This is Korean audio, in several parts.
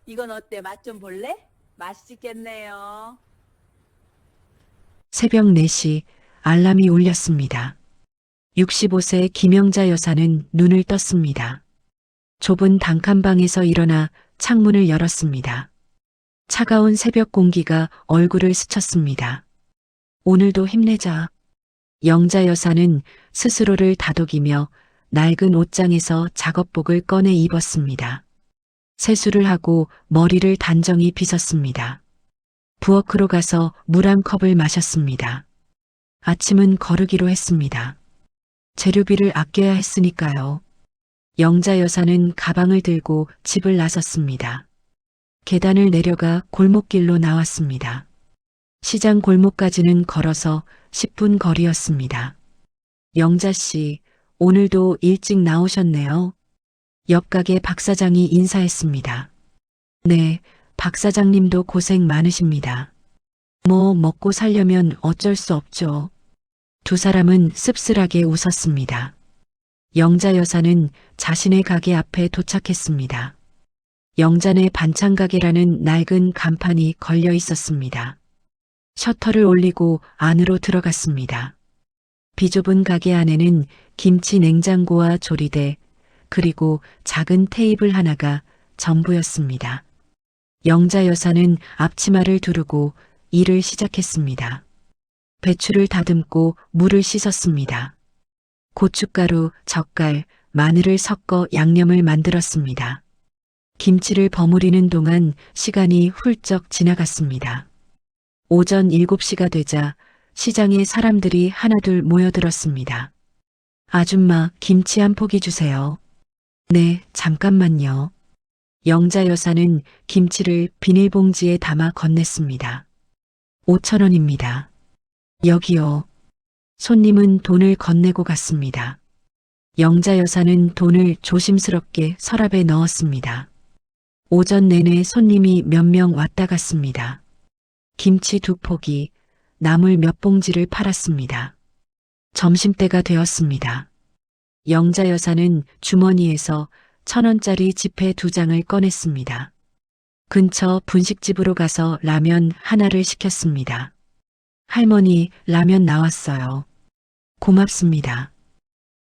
이건 어때? 맛 좀 볼래? 맛있겠네요. 새벽 4시 알람이 울렸습니다. 65세 김영자 여사는 눈을 떴습니다. 좁은 단칸방에서 일어나 창문을 열었습니다. 차가운 새벽 공기가 얼굴을 스쳤습니다. 오늘도 힘내자. 영자 여사는 스스로를 다독이며 낡은 옷장에서 작업복을 꺼내 입었습니다. 세수를 하고 머리를 단정히 빗었습니다. 부엌으로 가서 물 한 컵을 마셨습니다. 아침은 거르기로 했습니다. 재료비를 아껴야 했으니까요. 영자 여사는 가방을 들고 집을 나섰습니다. 계단을 내려가 골목길로 나왔습니다. 시장 골목까지는 걸어서 10분 거리였습니다. 영자 씨, 오늘도 일찍 나오셨네요. 옆 가게 박 사장이 인사했습니다. 네, 박 사장님도 고생 많으십니다. 뭐 먹고 살려면 어쩔 수 없죠. 두 사람은 씁쓸하게 웃었습니다. 영자 여사는 자신의 가게 앞에 도착했습니다. 영자네 반찬 가게라는 낡은 간판이 걸려 있었습니다. 셔터를 올리고 안으로 들어갔습니다. 비좁은 가게 안에는 김치 냉장고와 조리대, 그리고 작은 테이블 하나가 전부였습니다. 영자 여사는 앞치마를 두르고 일을 시작했습니다. 배추를 다듬고 물을 씻었습니다. 고춧가루, 젓갈, 마늘을 섞어 양념을 만들었습니다. 김치를 버무리는 동안 시간이 훌쩍 지나갔습니다. 오전 7시가 되자 시장에 사람들이 하나둘 모여들었습니다. 아줌마, 김치 한 포기 주세요. 네, 잠깐만요. 영자 여사는 김치를 비닐봉지에 담아 건넸습니다. 5,000원입니다. 여기요. 손님은 돈을 건네고 갔습니다. 영자 여사는 돈을 조심스럽게 서랍에 넣었습니다. 오전 내내 손님이 몇 명 왔다 갔습니다. 김치 2포기, 나물 몇 봉지를 팔았습니다. 점심때가 되었습니다. 영자 여사는 주머니에서 1,000원짜리 지폐 2장을 꺼냈습니다. 근처 분식집으로 가서 라면 하나를 시켰습니다. 할머니, 라면 나왔어요. 고맙습니다.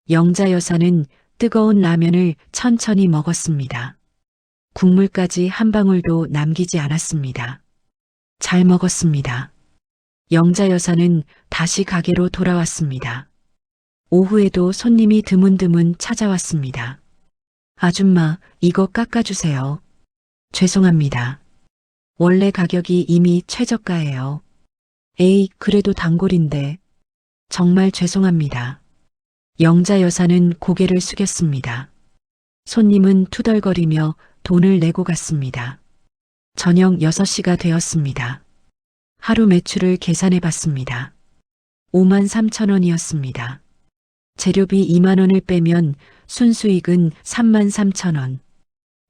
영자 여사는 뜨거운 라면을 천천히 먹었습니다. 국물까지 한 방울도 남기지 않았습니다. 잘 먹었습니다. 영자 여사는 다시 가게로 돌아왔습니다. 오후에도 손님이 드문드문 찾아왔습니다. 아줌마, 이거 깎아주세요. 죄송합니다. 원래 가격이 이미 최저가예요. 에이, 그래도 단골인데. 정말 죄송합니다. 영자 여사는 고개를 숙였습니다. 손님은 투덜거리며 돈을 내고 갔습니다. 저녁 6시가 되었습니다. 하루 매출을 계산해 봤습니다. 53,000원이었습니다. 재료비 2만 원을 빼면 순수익은 33,000원.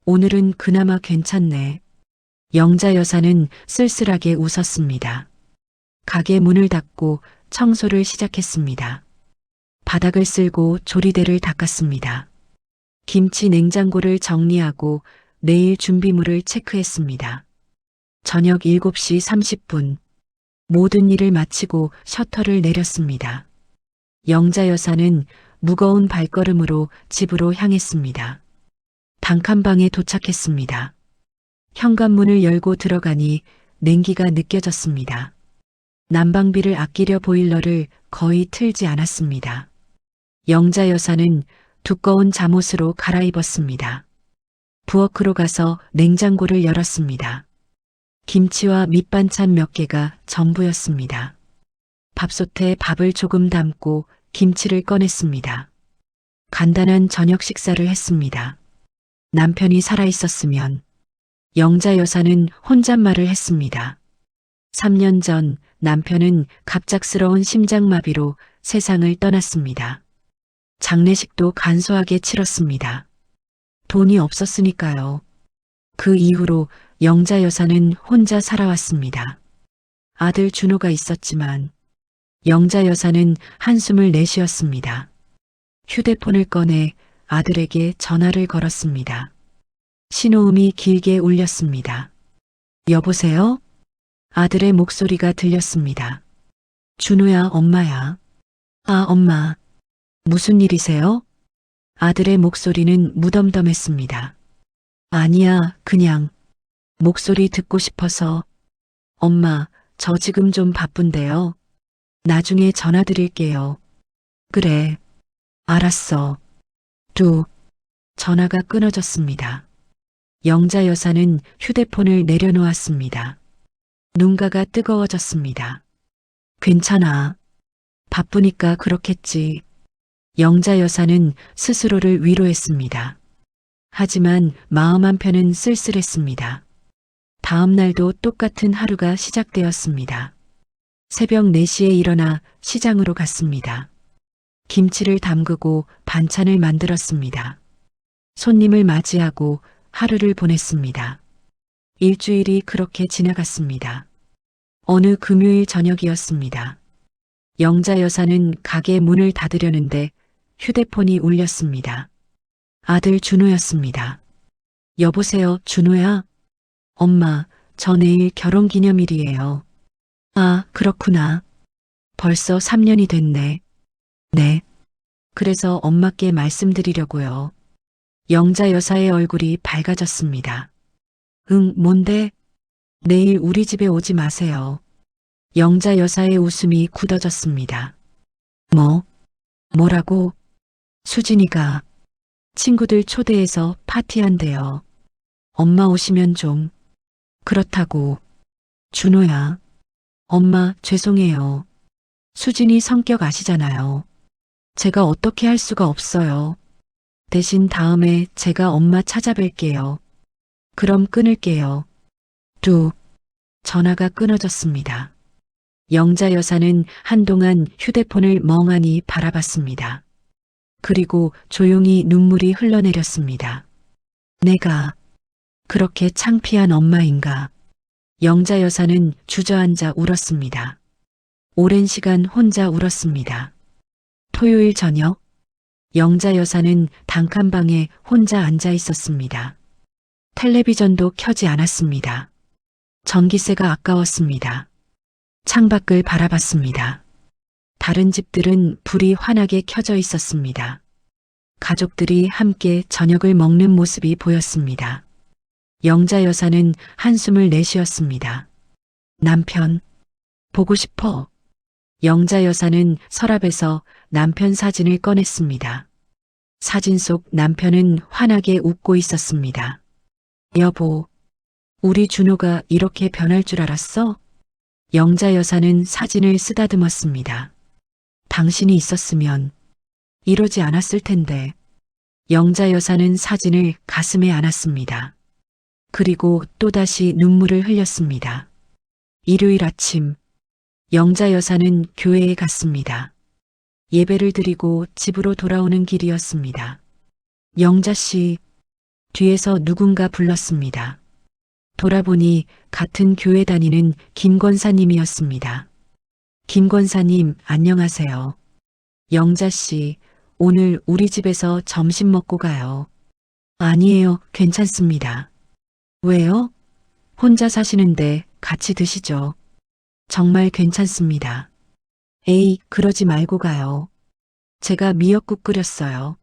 오늘은 그나마 괜찮네. 영자 여사는 쓸쓸하게 웃었습니다. 가게 문을 닫고 청소를 시작했습니다. 바닥을 쓸고 조리대를 닦았습니다. 김치 냉장고를 정리하고 내일 준비물을 체크했습니다. 저녁 7시 30분. 모든 일을 마치고 셔터를 내렸습니다. 영자 여사는 무거운 발걸음으로 집으로 향했습니다. 단칸방에 도착했습니다. 현관문을 열고 들어가니 냉기가 느껴졌습니다. 난방비를 아끼려 보일러를 거의 틀지 않았습니다. 영자 여사는 두꺼운 잠옷으로 갈아입었습니다. 부엌으로 가서 냉장고를 열었습니다. 김치와 밑반찬 몇 개가 전부였습니다. 밥솥에 밥을 조금 담고 김치를 꺼냈습니다. 간단한 저녁 식사를 했습니다. 남편이 살아있었으면 영자 여사는 혼잣말을 했습니다. 3년 전 남편은 갑작스러운 심장마비로 세상을 떠났습니다. 장례식도 간소하게 치렀습니다. 돈이 없었으니까요. 그 이후로 영자 여사는 혼자 살아왔습니다. 아들 준호가 있었지만 영자 여사는 한숨을 내쉬었습니다. 휴대폰을 꺼내 아들에게 전화를 걸었습니다. 신호음이 길게 울렸습니다. 여보세요? 아들의 목소리가 들렸습니다. 준호야, 엄마야. 아, 엄마. 무슨 일이세요? 아들의 목소리는 무덤덤했습니다. 아니야, 그냥. 목소리 듣고 싶어서. 엄마, 저 지금 좀 바쁜데요. 나중에 전화 드릴게요. 그래. 알았어. 전화가 끊어졌습니다. 영자 여사는 휴대폰을 내려놓았습니다. 눈가가 뜨거워졌습니다. 괜찮아. 바쁘니까 그렇겠지. 영자 여사는 스스로를 위로했습니다. 하지만 마음 한편은 쓸쓸했습니다. 다음 날도 똑같은 하루가 시작되었습니다. 새벽 4시에 일어나 시장으로 갔습니다. 김치를 담그고 반찬을 만들었습니다. 손님을 맞이하고 하루를 보냈습니다. 일주일이 그렇게 지나갔습니다. 어느 금요일 저녁이었습니다. 영자 여사는 가게 문을 닫으려는데 휴대폰이 울렸습니다. 아들 준호였습니다. 여보세요, 준호야? 엄마, 저 내일 결혼기념일이에요. 아, 그렇구나. 벌써 3년이 됐네. 네. 그래서 엄마께 말씀드리려고요. 영자 여사의 얼굴이 밝아졌습니다. 응, 뭔데? 내일 우리 집에 오지 마세요. 영자 여사의 웃음이 굳어졌습니다. 뭐라고? 수진이가 친구들 초대해서 파티한대요. 엄마 오시면 좀. 그렇다고. 준호야. 엄마, 죄송해요. 수진이 성격 아시잖아요. 제가 어떻게 할 수가 없어요. 대신 다음에 제가 엄마 찾아뵐게요. 그럼 끊을게요. 전화가 끊어졌습니다. 영자 여사는 한동안 휴대폰을 멍하니 바라봤습니다. 그리고 조용히 눈물이 흘러내렸습니다. 내가 그렇게 창피한 엄마인가? 영자 여사는 주저앉아 울었습니다. 오랜 시간 혼자 울었습니다. 토요일 저녁, 영자 여사는 단칸방에 혼자 앉아 있었습니다. 텔레비전도 켜지 않았습니다. 전기세가 아까웠습니다. 창밖을 바라봤습니다. 다른 집들은 불이 환하게 켜져 있었습니다. 가족들이 함께 저녁을 먹는 모습이 보였습니다. 영자 여사는 한숨을 내쉬었습니다. 남편, 보고 싶어. 영자 여사는 서랍에서 남편 사진을 꺼냈습니다. 사진 속 남편은 환하게 웃고 있었습니다. 여보, 우리 준호가 이렇게 변할 줄 알았어? 영자 여사는 사진을 쓰다듬었습니다. 당신이 있었으면 이러지 않았을 텐데. 영자 여사는 사진을 가슴에 안았습니다. 그리고 또다시 눈물을 흘렸습니다. 일요일 아침, 영자 여사는 교회에 갔습니다. 예배를 드리고 집으로 돌아오는 길이었습니다. 영자 씨, 뒤에서 누군가 불렀습니다. 돌아보니 같은 교회 다니는 김 권사님이었습니다. 김 권사님, 안녕하세요. 영자 씨, 오늘 우리 집에서 점심 먹고 가요. 아니에요, 괜찮습니다. 왜요? 혼자 사시는데 같이 드시죠. 정말 괜찮습니다. 에이, 그러지 말고 가요. 제가 미역국 끓였어요.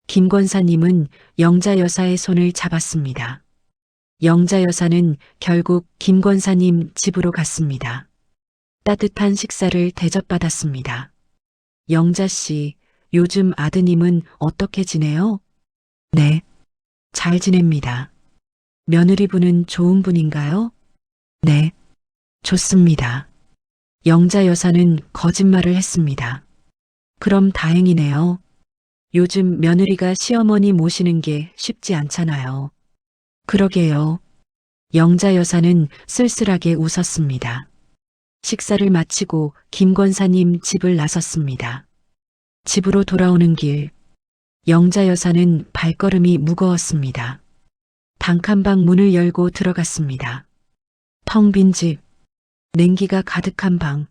김 권사님은 영자 여사의 손을 잡았습니다. 영자 여사는 결국 김 권사님 집으로 갔습니다. 따뜻한 식사를 대접받았습니다. 영자 씨, 요즘 아드님은 어떻게 지내요? 네, 잘 지냅니다. 며느리분은 좋은 분인가요? 네, 좋습니다. 영자 여사는 거짓말을 했습니다. 그럼 다행이네요. 요즘 며느리가 시어머니 모시는 게 쉽지 않잖아요. 그러게요. 영자 여사는 쓸쓸하게 웃었습니다. 식사를 마치고 김 권사님 집을 나섰습니다. 집으로 돌아오는 길, 영자 여사는 발걸음이 무거웠습니다. 단칸방 문을 열고 들어갔습니다. 텅 빈 집, 냉기가 가득한 방.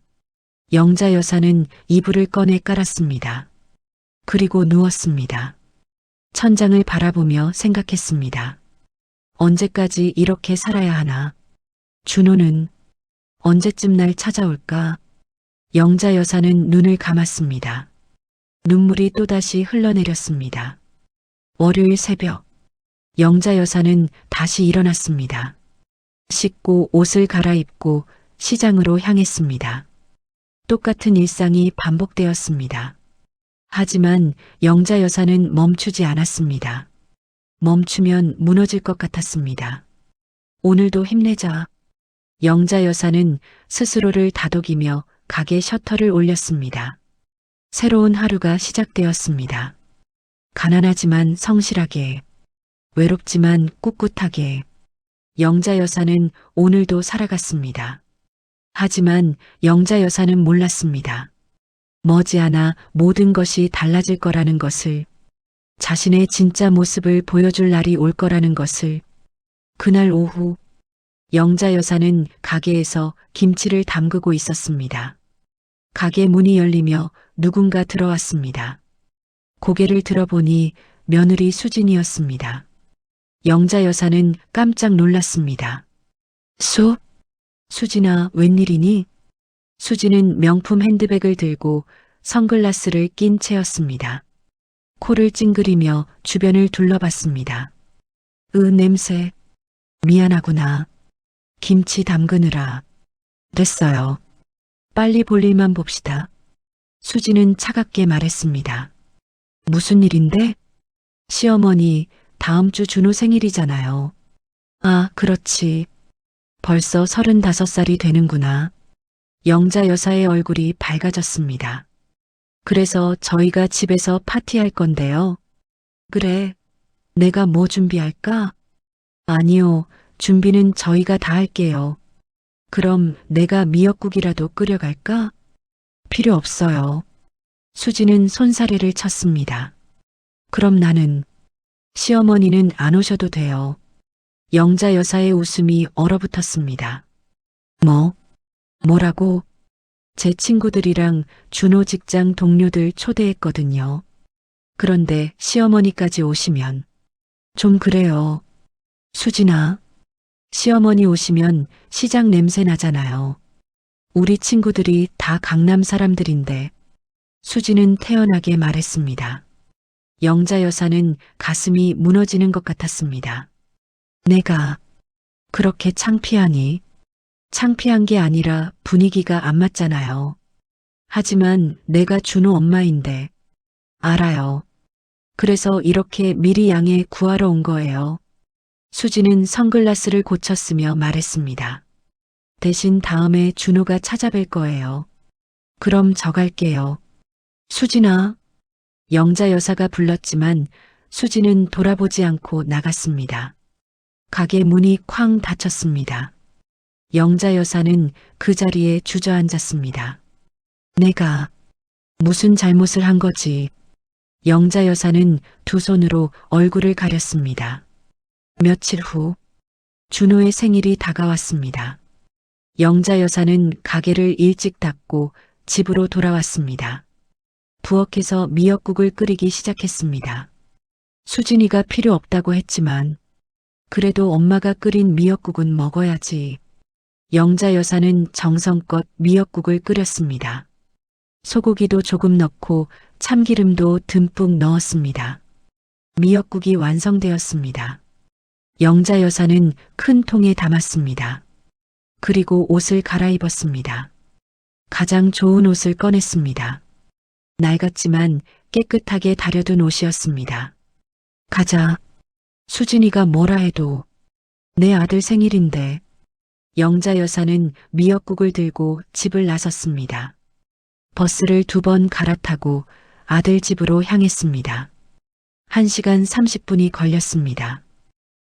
영자 여사는 이불을 꺼내 깔았습니다. 그리고 누웠습니다. 천장을 바라보며 생각했습니다. 언제까지 이렇게 살아야 하나? 준호는 언제쯤 날 찾아올까? 영자 여사는 눈을 감았습니다. 눈물이 또다시 흘러내렸습니다. 월요일 새벽, 영자 여사는 다시 일어났습니다. 씻고 옷을 갈아입고 시장으로 향했습니다. 똑같은 일상이 반복되었습니다. 하지만 영자 여사는 멈추지 않았습니다. 멈추면 무너질 것 같았습니다. 오늘도 힘내자. 영자 여사는 스스로를 다독이며 가게 셔터를 올렸습니다. 새로운 하루가 시작되었습니다. 가난하지만 성실하게, 외롭지만 꿋꿋하게 영자 여사는 오늘도 살아갔습니다. 하지만 영자 여사는 몰랐습니다. 머지않아 모든 것이 달라질 거라는 것을, 자신의 진짜 모습을 보여줄 날이 올 거라는 것을. 그날 오후, 영자 여사는 가게에서 김치를 담그고 있었습니다. 가게 문이 열리며 누군가 들어왔습니다. 고개를 들어보니 며느리 수진이었습니다. 영자 여사는 깜짝 놀랐습니다. 수진아, 웬일이니? 수진은 명품 핸드백을 들고 선글라스를 낀 채였습니다. 코를 찡그리며 주변을 둘러봤습니다. 냄새. 미안하구나. 김치 담그느라. 됐어요. 빨리 볼 일만 봅시다. 수진은 차갑게 말했습니다. 무슨 일인데? 시어머니, 다음 주 준호 생일이잖아요. 아, 그렇지. 벌써 35살이 되는구나. 영자 여사의 얼굴이 밝아졌습니다. 그래서 저희가 집에서 파티할 건데요. 그래. 내가 뭐 준비할까? 아니요. 준비는 저희가 다 할게요. 그럼 내가 미역국이라도 끓여갈까? 필요 없어요. 수지는 손사래를 쳤습니다. 그럼 나는. 시어머니는 안 오셔도 돼요. 영자 여사의 웃음이 얼어붙었습니다. 뭐라고? 제 친구들이랑 준호 직장 동료들 초대했거든요. 그런데 시어머니까지 오시면 좀 그래요. 수진아, 시어머니 오시면 시장 냄새 나잖아요. 우리 친구들이 다 강남 사람들인데. 수진은 태연하게 말했습니다. 영자 여사는 가슴이 무너지는 것 같았습니다. 내가 그렇게 창피하니? 창피한 게 아니라 분위기가 안 맞잖아요. 하지만 내가 준호 엄마인데. 알아요. 그래서 이렇게 미리 양해 구하러 온 거예요. 수지는 선글라스를 고쳤으며 말했습니다. 대신 다음에 준호가 찾아뵐 거예요. 그럼 저 갈게요. 수진아. 영자 여사가 불렀지만 수지는 돌아보지 않고 나갔습니다. 가게 문이 쾅 닫혔습니다. 영자 여사는 그 자리에 주저앉았습니다. 내가 무슨 잘못을 한 거지? 영자 여사는 두 손으로 얼굴을 가렸습니다. 며칠 후, 준호의 생일이 다가왔습니다. 영자 여사는 가게를 일찍 닫고 집으로 돌아왔습니다. 부엌에서 미역국을 끓이기 시작했습니다. 수진이가 필요 없다고 했지만 그래도 엄마가 끓인 미역국은 먹어야지. 영자 여사는 정성껏 미역국을 끓였습니다. 소고기도 조금 넣고 참기름도 듬뿍 넣었습니다. 미역국이 완성되었습니다. 영자 여사는 큰 통에 담았습니다. 그리고 옷을 갈아입었습니다. 가장 좋은 옷을 꺼냈습니다. 낡았지만 깨끗하게 다려둔 옷이었습니다. 가자. 수진이가 뭐라 해도 내 아들 생일인데. 영자 여사는 미역국을 들고 집을 나섰습니다. 버스를 2번 갈아타고 아들 집으로 향했습니다. 1시간 30분이 걸렸습니다.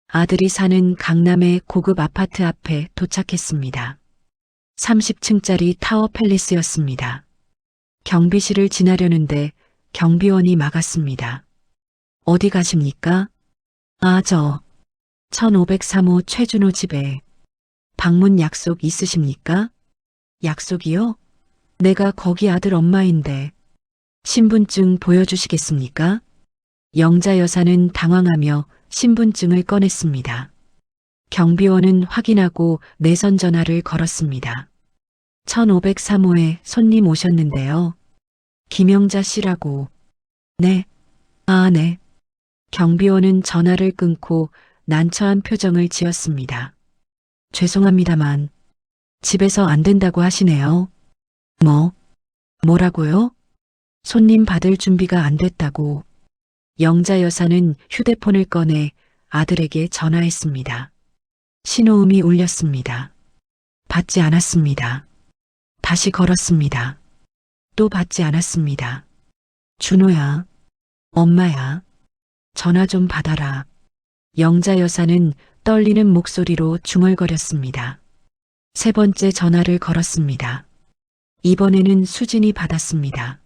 아들이 사는 강남의 고급 아파트 앞에 도착했습니다. 30층짜리 타워 팰리스였습니다. 경비실을 지나려는데 경비원이 막았습니다. 어디 가십니까? 아, 1503호 최준호 집에. 방문 약속 있으십니까? 약속이요? 내가 거기 아들 엄마인데. 신분증 보여주시겠습니까? 영자 여사는 당황하며 신분증을 꺼냈습니다. 경비원은 확인하고 내선 전화를 걸었습니다. 1503호에 손님 오셨는데요. 김영자 씨라고. 네. 아, 네. 경비원은 전화를 끊고 난처한 표정을 지었습니다. 죄송합니다만 집에서 안 된다고 하시네요. 뭐라고요? 손님 받을 준비가 안 됐다고. 영자 여사는 휴대폰을 꺼내 아들에게 전화했습니다. 신호음이 울렸습니다. 받지 않았습니다. 다시 걸었습니다. 또 받지 않았습니다. 준호야, 엄마야, 전화 좀 받아라. 영자 여사는 떨리는 목소리로 중얼거렸습니다. 세 번째 전화를 걸었습니다. 이번에는 수진이 받았습니다.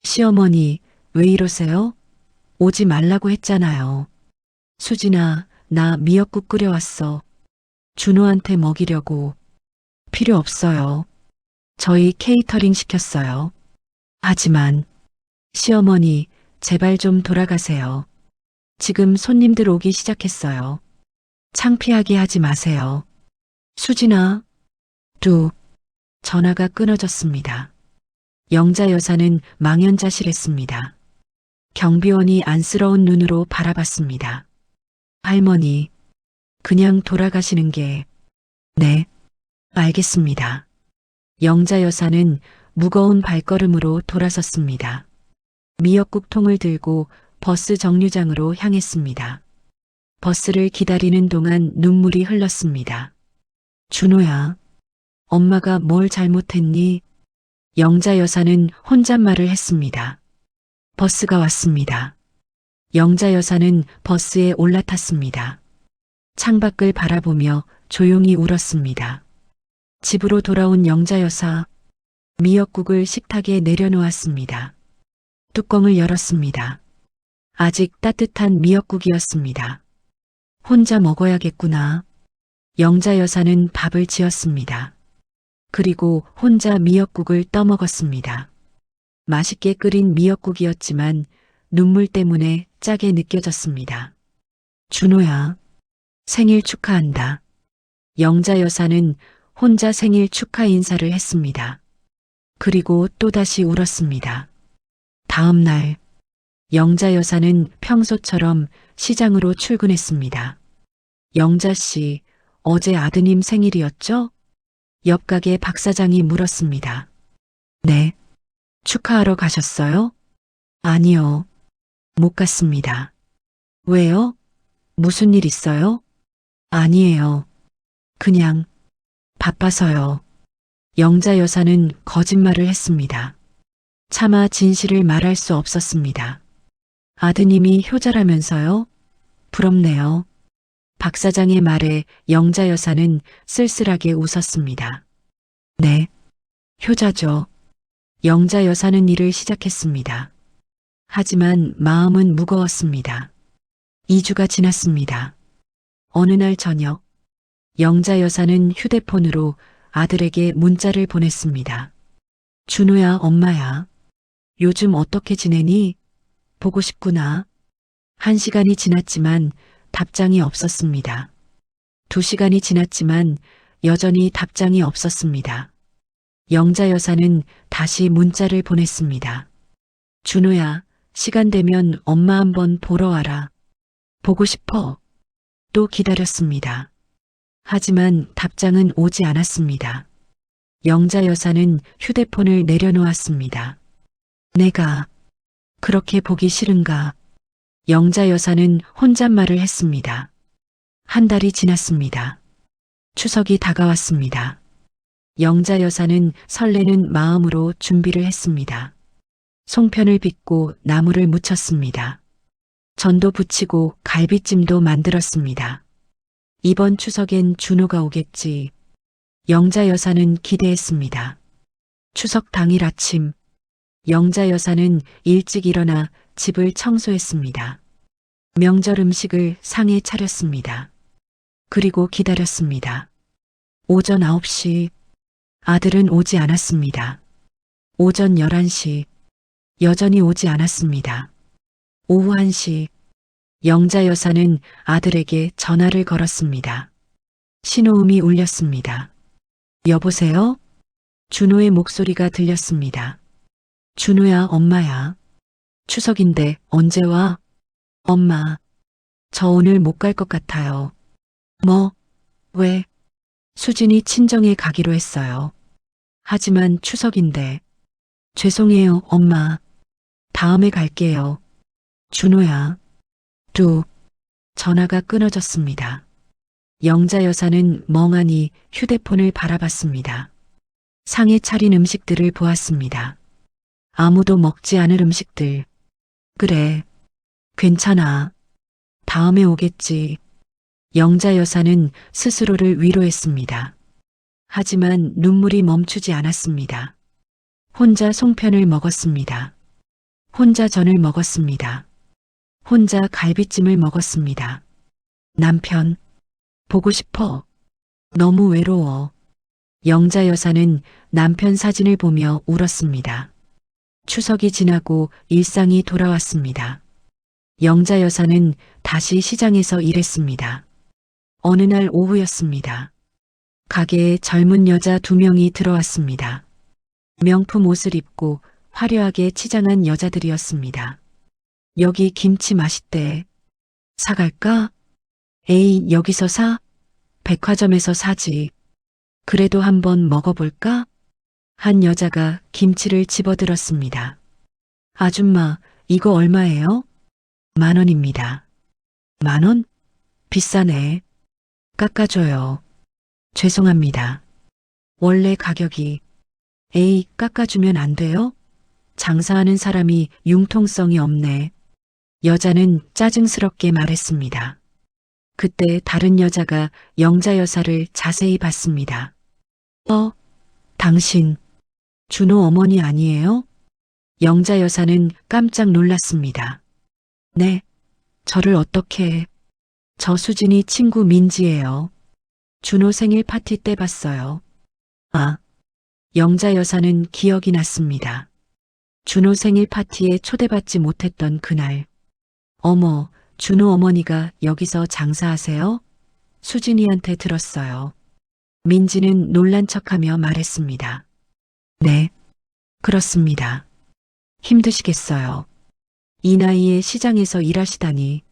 시어머니, 왜 이러세요? 오지 말라고 했잖아요. 수진아, 나 미역국 끓여왔어. 준호한테 먹이려고. 필요 없어요. 저희 케이터링 시켰어요. 하지만, 시어머니, 제발 좀 돌아가세요. 지금 손님들 오기 시작했어요. 창피하게 하지 마세요. 수진아, 전화가 끊어졌습니다. 영자 여사는 망연자실했습니다. 경비원이 안쓰러운 눈으로 바라봤습니다. 할머니, 그냥 돌아가시는 게, 네, 알겠습니다. 영자 여사는 무거운 발걸음으로 돌아섰습니다. 미역국 통을 들고 버스 정류장으로 향했습니다. 버스를 기다리는 동안 눈물이 흘렀습니다. 준호야, 엄마가 뭘 잘못했니? 영자 여사는 혼잣말을 했습니다. 버스가 왔습니다. 영자 여사는 버스에 올라탔습니다. 창밖을 바라보며 조용히 울었습니다. 집으로 돌아온 영자 여사, 미역국을 식탁에 내려놓았습니다. 뚜껑을 열었습니다. 아직 따뜻한 미역국이었습니다. 혼자 먹어야겠구나. 영자 여사는 밥을 지었습니다. 그리고 혼자 미역국을 떠먹었습니다. 맛있게 끓인 미역국이었지만 눈물 때문에 짜게 느껴졌습니다. 준호야, 생일 축하한다. 영자 여사는 혼자 생일 축하 인사를 했습니다. 그리고 또다시 울었습니다. 다음 날, 영자 여사는 평소처럼 시장으로 출근했습니다. 영자 씨, 어제 아드님 생일이었죠? 옆 가게 박 사장이 물었습니다. 네. 축하하러 가셨어요? 아니요. 못 갔습니다. 왜요? 무슨 일 있어요? 아니에요. 그냥 바빠서요. 영자 여사는 거짓말을 했습니다. 차마 진실을 말할 수 없었습니다. 아드님이 효자라면서요? 부럽네요. 박 사장의 말에 영자 여사는 쓸쓸하게 웃었습니다. 네, 효자죠. 영자 여사는 일을 시작했습니다. 하지만 마음은 무거웠습니다. 2주가 지났습니다. 어느 날 저녁, 영자 여사는 휴대폰으로 아들에게 문자를 보냈습니다. 준호야, 엄마야. 요즘 어떻게 지내니? 보고 싶구나. 1시간이 지났지만 답장이 없었습니다. 2시간이 지났지만 여전히 답장이 없었습니다. 영자 여사는 다시 문자를 보냈습니다. 준호야, 시간 되면 엄마 한번 보러 와라. 보고 싶어. 또 기다렸습니다. 하지만 답장은 오지 않았습니다. 영자 여사는 휴대폰을 내려놓았습니다. 내가 그렇게 보기 싫은가? 영자 여사는 혼잣말을 했습니다. 1달이 지났습니다. 추석이 다가왔습니다. 영자 여사는 설레는 마음으로 준비를 했습니다. 송편을 빚고 나물을 무쳤습니다. 전도 부치고 갈비찜도 만들었습니다. 이번 추석엔 준호가 오겠지. 영자 여사는 기대했습니다. 추석 당일 아침, 영자 여사는 일찍 일어나 집을 청소했습니다. 명절 음식을 상에 차렸습니다. 그리고 기다렸습니다. 오전 9시, 아들은 오지 않았습니다. 오전 11시, 여전히 오지 않았습니다. 오후 1시, 영자 여사는 아들에게 전화를 걸었습니다. 신호음이 울렸습니다. 여보세요? 준호의 목소리가 들렸습니다. 준호야, 엄마야. 추석인데 언제 와? 엄마, 저 오늘 못 갈 것 같아요. 뭐? 왜? 수진이 친정에 가기로 했어요. 하지만 추석인데. 죄송해요, 엄마. 다음에 갈게요. 준호야. 뚝. 전화가 끊어졌습니다. 영자 여사는 멍하니 휴대폰을 바라봤습니다. 상에 차린 음식들을 보았습니다. 아무도 먹지 않을 음식들. 그래. 괜찮아. 다음에 오겠지. 영자 여사는 스스로를 위로했습니다. 하지만 눈물이 멈추지 않았습니다. 혼자 송편을 먹었습니다. 혼자 전을 먹었습니다. 혼자 갈비찜을 먹었습니다. 남편, 보고 싶어. 너무 외로워. 영자 여사는 남편 사진을 보며 울었습니다. 추석이 지나고 일상이 돌아왔습니다. 영자 여사는 다시 시장에서 일했습니다. 어느 날 오후였습니다. 가게에 젊은 여자 2명이 들어왔습니다. 명품 옷을 입고 화려하게 치장한 여자들이었습니다. 여기 김치 맛있대. 사갈까? 에이, 여기서 사? 백화점에서 사지. 그래도 한번 먹어볼까? 한 여자가 김치를 집어들었습니다. 아줌마, 이거 얼마예요? 10,000원입니다. 10,000원? 비싸네. 깎아줘요. 죄송합니다. 원래 가격이. 에이, 깎아주면 안 돼요? 장사하는 사람이 융통성이 없네. 여자는 짜증스럽게 말했습니다. 그때 다른 여자가 영자 여사를 자세히 봤습니다. 당신, 준호 어머니 아니에요? 영자 여사는 깜짝 놀랐습니다. 네, 저를 어떻게... 저 수진이 친구 민지예요. 준호 생일 파티 때 봤어요. 아, 영자 여사는 기억이 났습니다. 준호 생일 파티에 초대받지 못했던 그날. 어머, 준호 어머니가 여기서 장사하세요? 수진이한테 들었어요. 민지는 놀란 척하며 말했습니다. 네, 그렇습니다. 힘드시겠어요. 이 나이에 시장에서 일하시다니.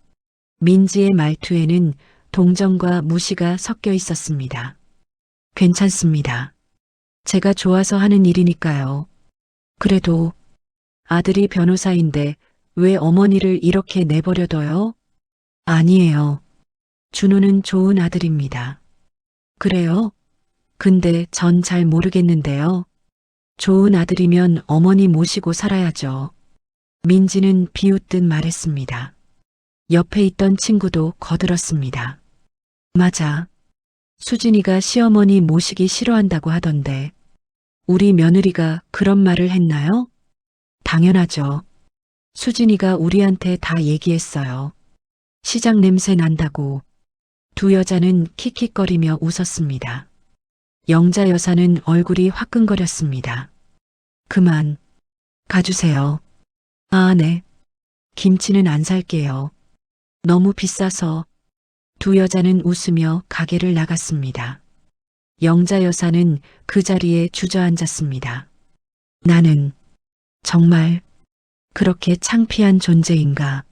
민지의 말투에는 동정과 무시가 섞여 있었습니다. 괜찮습니다. 제가 좋아서 하는 일이니까요. 그래도 아들이 변호사인데 왜 어머니를 이렇게 내버려둬요? 아니에요. 준호는 좋은 아들입니다. 그래요? 근데 전 잘 모르겠는데요. 좋은 아들이면 어머니 모시고 살아야죠. 민지는 비웃듯 말했습니다. 옆에 있던 친구도 거들었습니다. 맞아. 수진이가 시어머니 모시기 싫어한다고 하던데. 우리 며느리가 그런 말을 했나요? 당연하죠. 수진이가 우리한테 다 얘기했어요. 시장 냄새 난다고. 두 여자는 킥킥거리며 웃었습니다. 영자 여사는 얼굴이 화끈거렸습니다. 그만. 가주세요. 아, 네. 김치는 안 살게요. 너무 비싸서. 두 여자는 웃으며 가게를 나갔습니다. 영자 여사는 그 자리에 주저앉았습니다. 나는 정말 그렇게 창피한 존재인가?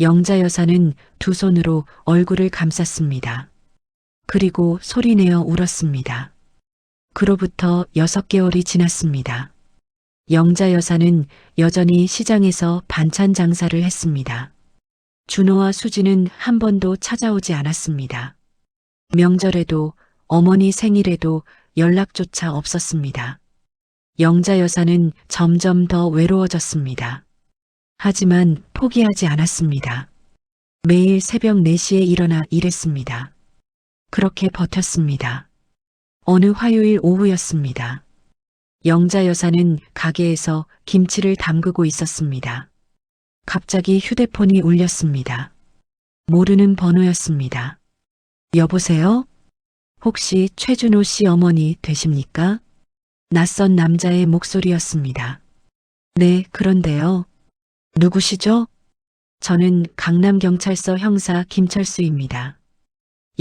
영자 여사는 두 손으로 얼굴을 감쌌습니다. 그리고 소리내어 울었습니다. 그로부터 6개월이 지났습니다. 영자 여사는 여전히 시장에서 반찬 장사를 했습니다. 준호와 수지는 한 번도 찾아오지 않았습니다. 명절에도 어머니 생일에도 연락조차 없었습니다. 영자 여사는 점점 더 외로워졌습니다. 하지만 포기하지 않았습니다. 매일 새벽 4시에 일어나 일했습니다. 그렇게 버텼습니다. 어느 화요일 오후였습니다. 영자 여사는 가게에서 김치를 담그고 있었습니다. 갑자기 휴대폰이 울렸습니다. 모르는 번호였습니다. 여보세요? 혹시 최준호 씨 어머니 되십니까? 낯선 남자의 목소리였습니다. 네, 그런데요. 누구시죠? 저는 강남경찰서 형사 김철수입니다.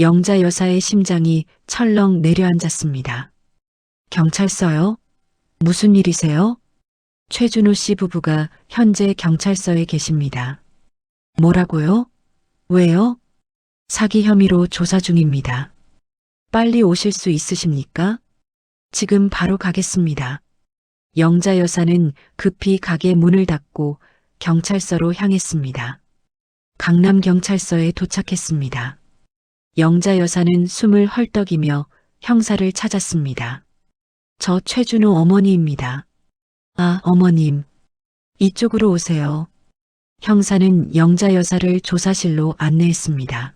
영자 여사의 심장이 철렁 내려앉았습니다. 경찰서요? 무슨 일이세요? 최준호 씨 부부가 현재 경찰서에 계십니다. 뭐라고요? 왜요? 사기 혐의로 조사 중입니다. 빨리 오실 수 있으십니까? 지금 바로 가겠습니다. 영자 여사는 급히 가게 문을 닫고 경찰서로 향했습니다. 강남경찰서에 도착했습니다. 영자 여사는 숨을 헐떡이며 형사를 찾았습니다. 저 최준호 어머니입니다. 아, 어머님. 이쪽으로 오세요. 형사는 영자 여사를 조사실로 안내했습니다.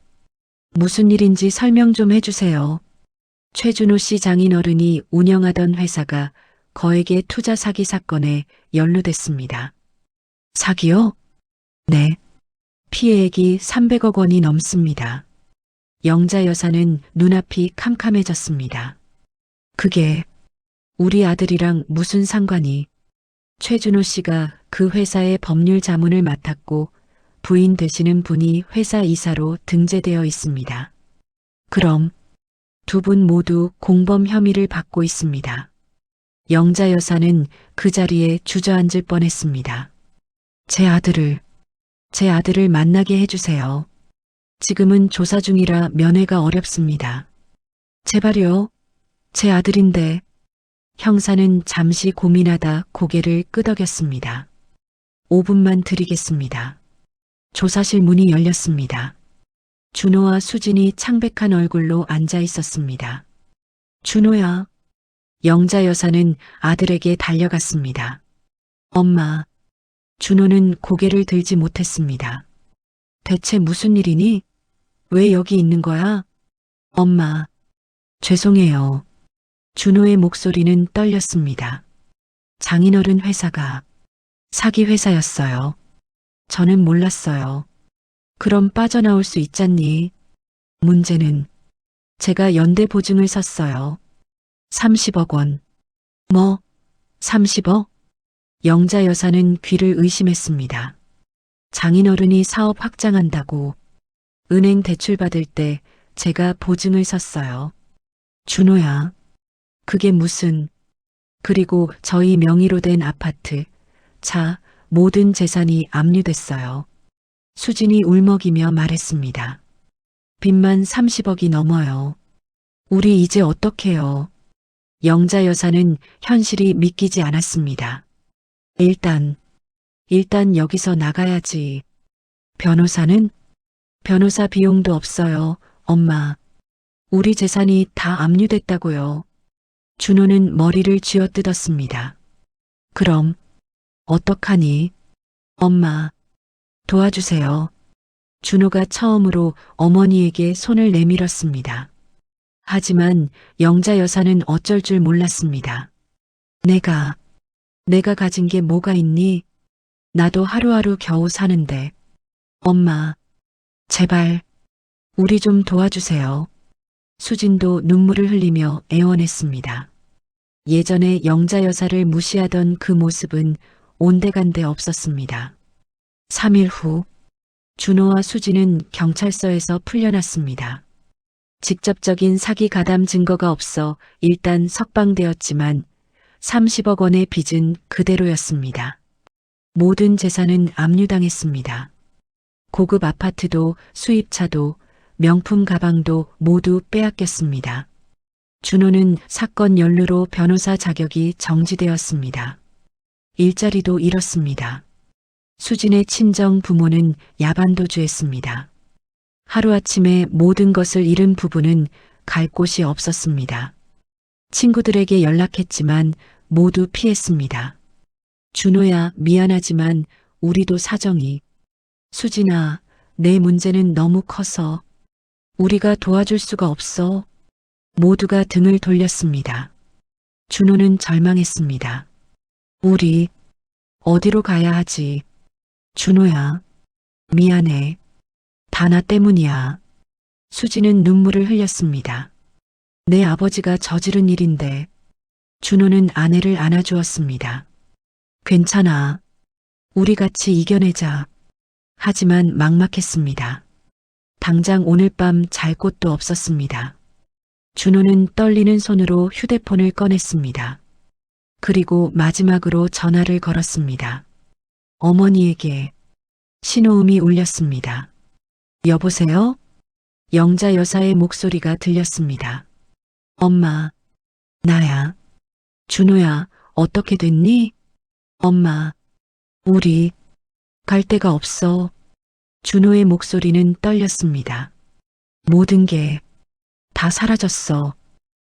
무슨 일인지 설명 좀 해주세요. 최준호 씨 장인어른이 운영하던 회사가 거액의 투자 사기 사건에 연루됐습니다. 사기요? 네. 피해액이 300억 원이 넘습니다. 영자 여사는 눈앞이 캄캄해졌습니다. 그게 우리 아들이랑 무슨 상관이? 최준호 씨가 그 회사의 법률 자문을 맡았고 부인 되시는 분이 회사 이사로 등재되어 있습니다. 그럼 두 분 모두 공범 혐의를 받고 있습니다. 영자 여사는 그 자리에 주저앉을 뻔했습니다. 제 아들을 만나게 해주세요. 지금은 조사 중이라 면회가 어렵습니다. 제발요. 제 아들인데. 형사는 잠시 고민하다 고개를 끄덕였습니다. 5분만 드리겠습니다. 조사실 문이 열렸습니다. 준호와 수진이 창백한 얼굴로 앉아 있었습니다. 준호야. 영자 여사는 아들에게 달려갔습니다. 엄마. 준호는 고개를 들지 못했습니다. 대체 무슨 일이니? 왜 여기 있는 거야? 엄마. 죄송해요. 준호의 목소리는 떨렸습니다. 장인어른 회사가 사기 회사였어요. 저는 몰랐어요. 그럼 빠져나올 수 있잖니. 문제는 제가 연대 보증을 섰어요. 30억 원. 뭐? 30억? 영자 여사는 귀를 의심했습니다. 장인어른이 사업 확장한다고 은행 대출 받을 때 제가 보증을 섰어요. 준호야. 그게 무슨... 그리고 저희 명의로 된 아파트, 차, 모든 재산이 압류됐어요. 수진이 울먹이며 말했습니다. 빚만 30억이 넘어요. 우리 이제 어떡해요? 영자 여사는 현실이 믿기지 않았습니다. 일단 여기서 나가야지. 변호사는? 변호사 비용도 없어요, 엄마. 우리 재산이 다 압류됐다고요. 준호는 머리를 쥐어뜯었습니다. 그럼 어떡하니? 엄마, 도와주세요. 준호가 처음으로 어머니에게 손을 내밀었습니다. 하지만 영자 여사는 어쩔 줄 몰랐습니다. 내가 가진 게 뭐가 있니? 나도 하루하루 겨우 사는데. 엄마, 제발, 우리 좀 도와주세요. 수진도 눈물을 흘리며 애원했습니다. 예전에 영자 여사를 무시하던 그 모습은 온데간데 없었습니다. 3일 후, 준호와 수진은 경찰서에서 풀려났습니다. 직접적인 사기 가담 증거가 없어 일단 석방되었지만 30억 원의 빚은 그대로였습니다. 모든 재산은 압류당했습니다. 고급 아파트도 수입차도 명품 가방도 모두 빼앗겼습니다. 준호는 사건 연루로 변호사 자격이 정지되었습니다. 일자리도 잃었습니다. 수진의 친정 부모는 야반도주했습니다. 하루아침에 모든 것을 잃은 부부는 갈 곳이 없었습니다. 친구들에게 연락했지만 모두 피했습니다. 준호야, 미안하지만 우리도 사정이. 수진아, 내 문제는 너무 커서 우리가 도와줄 수가 없어. 모두가 등을 돌렸습니다. 준호는 절망했습니다. 우리 어디로 가야 하지? 준호야, 미안해. 다 나 때문이야. 수진은 눈물을 흘렸습니다. 내 아버지가 저지른 일인데. 준호는 아내를 안아주었습니다. 괜찮아. 우리 같이 이겨내자. 하지만 막막했습니다. 당장 오늘 밤 잘 곳도 없었습니다. 준호는 떨리는 손으로 휴대폰을 꺼냈습니다. 그리고 마지막으로 전화를 걸었습니다. 어머니에게 신호음이 울렸습니다. 여보세요? 영자 여사의 목소리가 들렸습니다. 엄마, 나야. 준호야, 어떻게 됐니? 엄마, 우리 갈 데가 없어. 준호의 목소리는 떨렸습니다. 모든 게 다 사라졌어.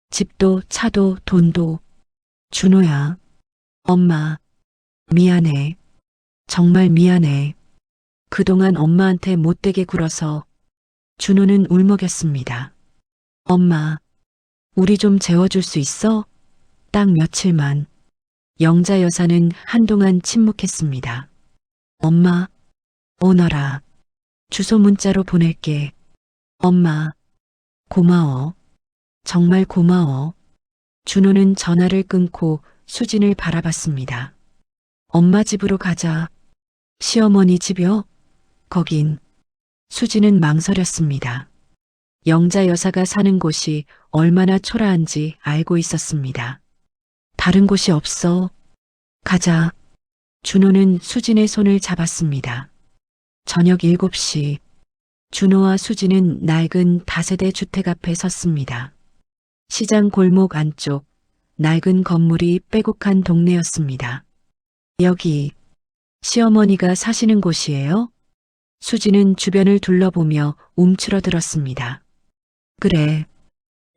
집도 차도 돈도. 준호야, 엄마, 미안해. 정말 미안해. 그동안 엄마한테 못되게 굴어서. 준호는 울먹였습니다. 엄마, 우리 좀 재워줄 수 있어? 딱 며칠만. 영자 여사는 한동안 침묵했습니다. 엄마, 오너라. 주소 문자로 보낼게. 엄마, 고마워. 정말 고마워. 준호는 전화를 끊고 수진을 바라봤습니다. 엄마 집으로 가자. 시어머니 집이요? 거긴. 수진은 망설였습니다. 영자 여사가 사는 곳이 얼마나 초라한지 알고 있었습니다. 다른 곳이 없어. 가자. 준호는 수진의 손을 잡았습니다. 저녁 7시. 준호와 수진은 낡은 다세대 주택 앞에 섰습니다. 시장 골목 안쪽 낡은 건물이 빼곡한 동네였습니다. 여기 시어머니가 사시는 곳이에요? 수진은 주변을 둘러보며 움츠러들었습니다. 그래.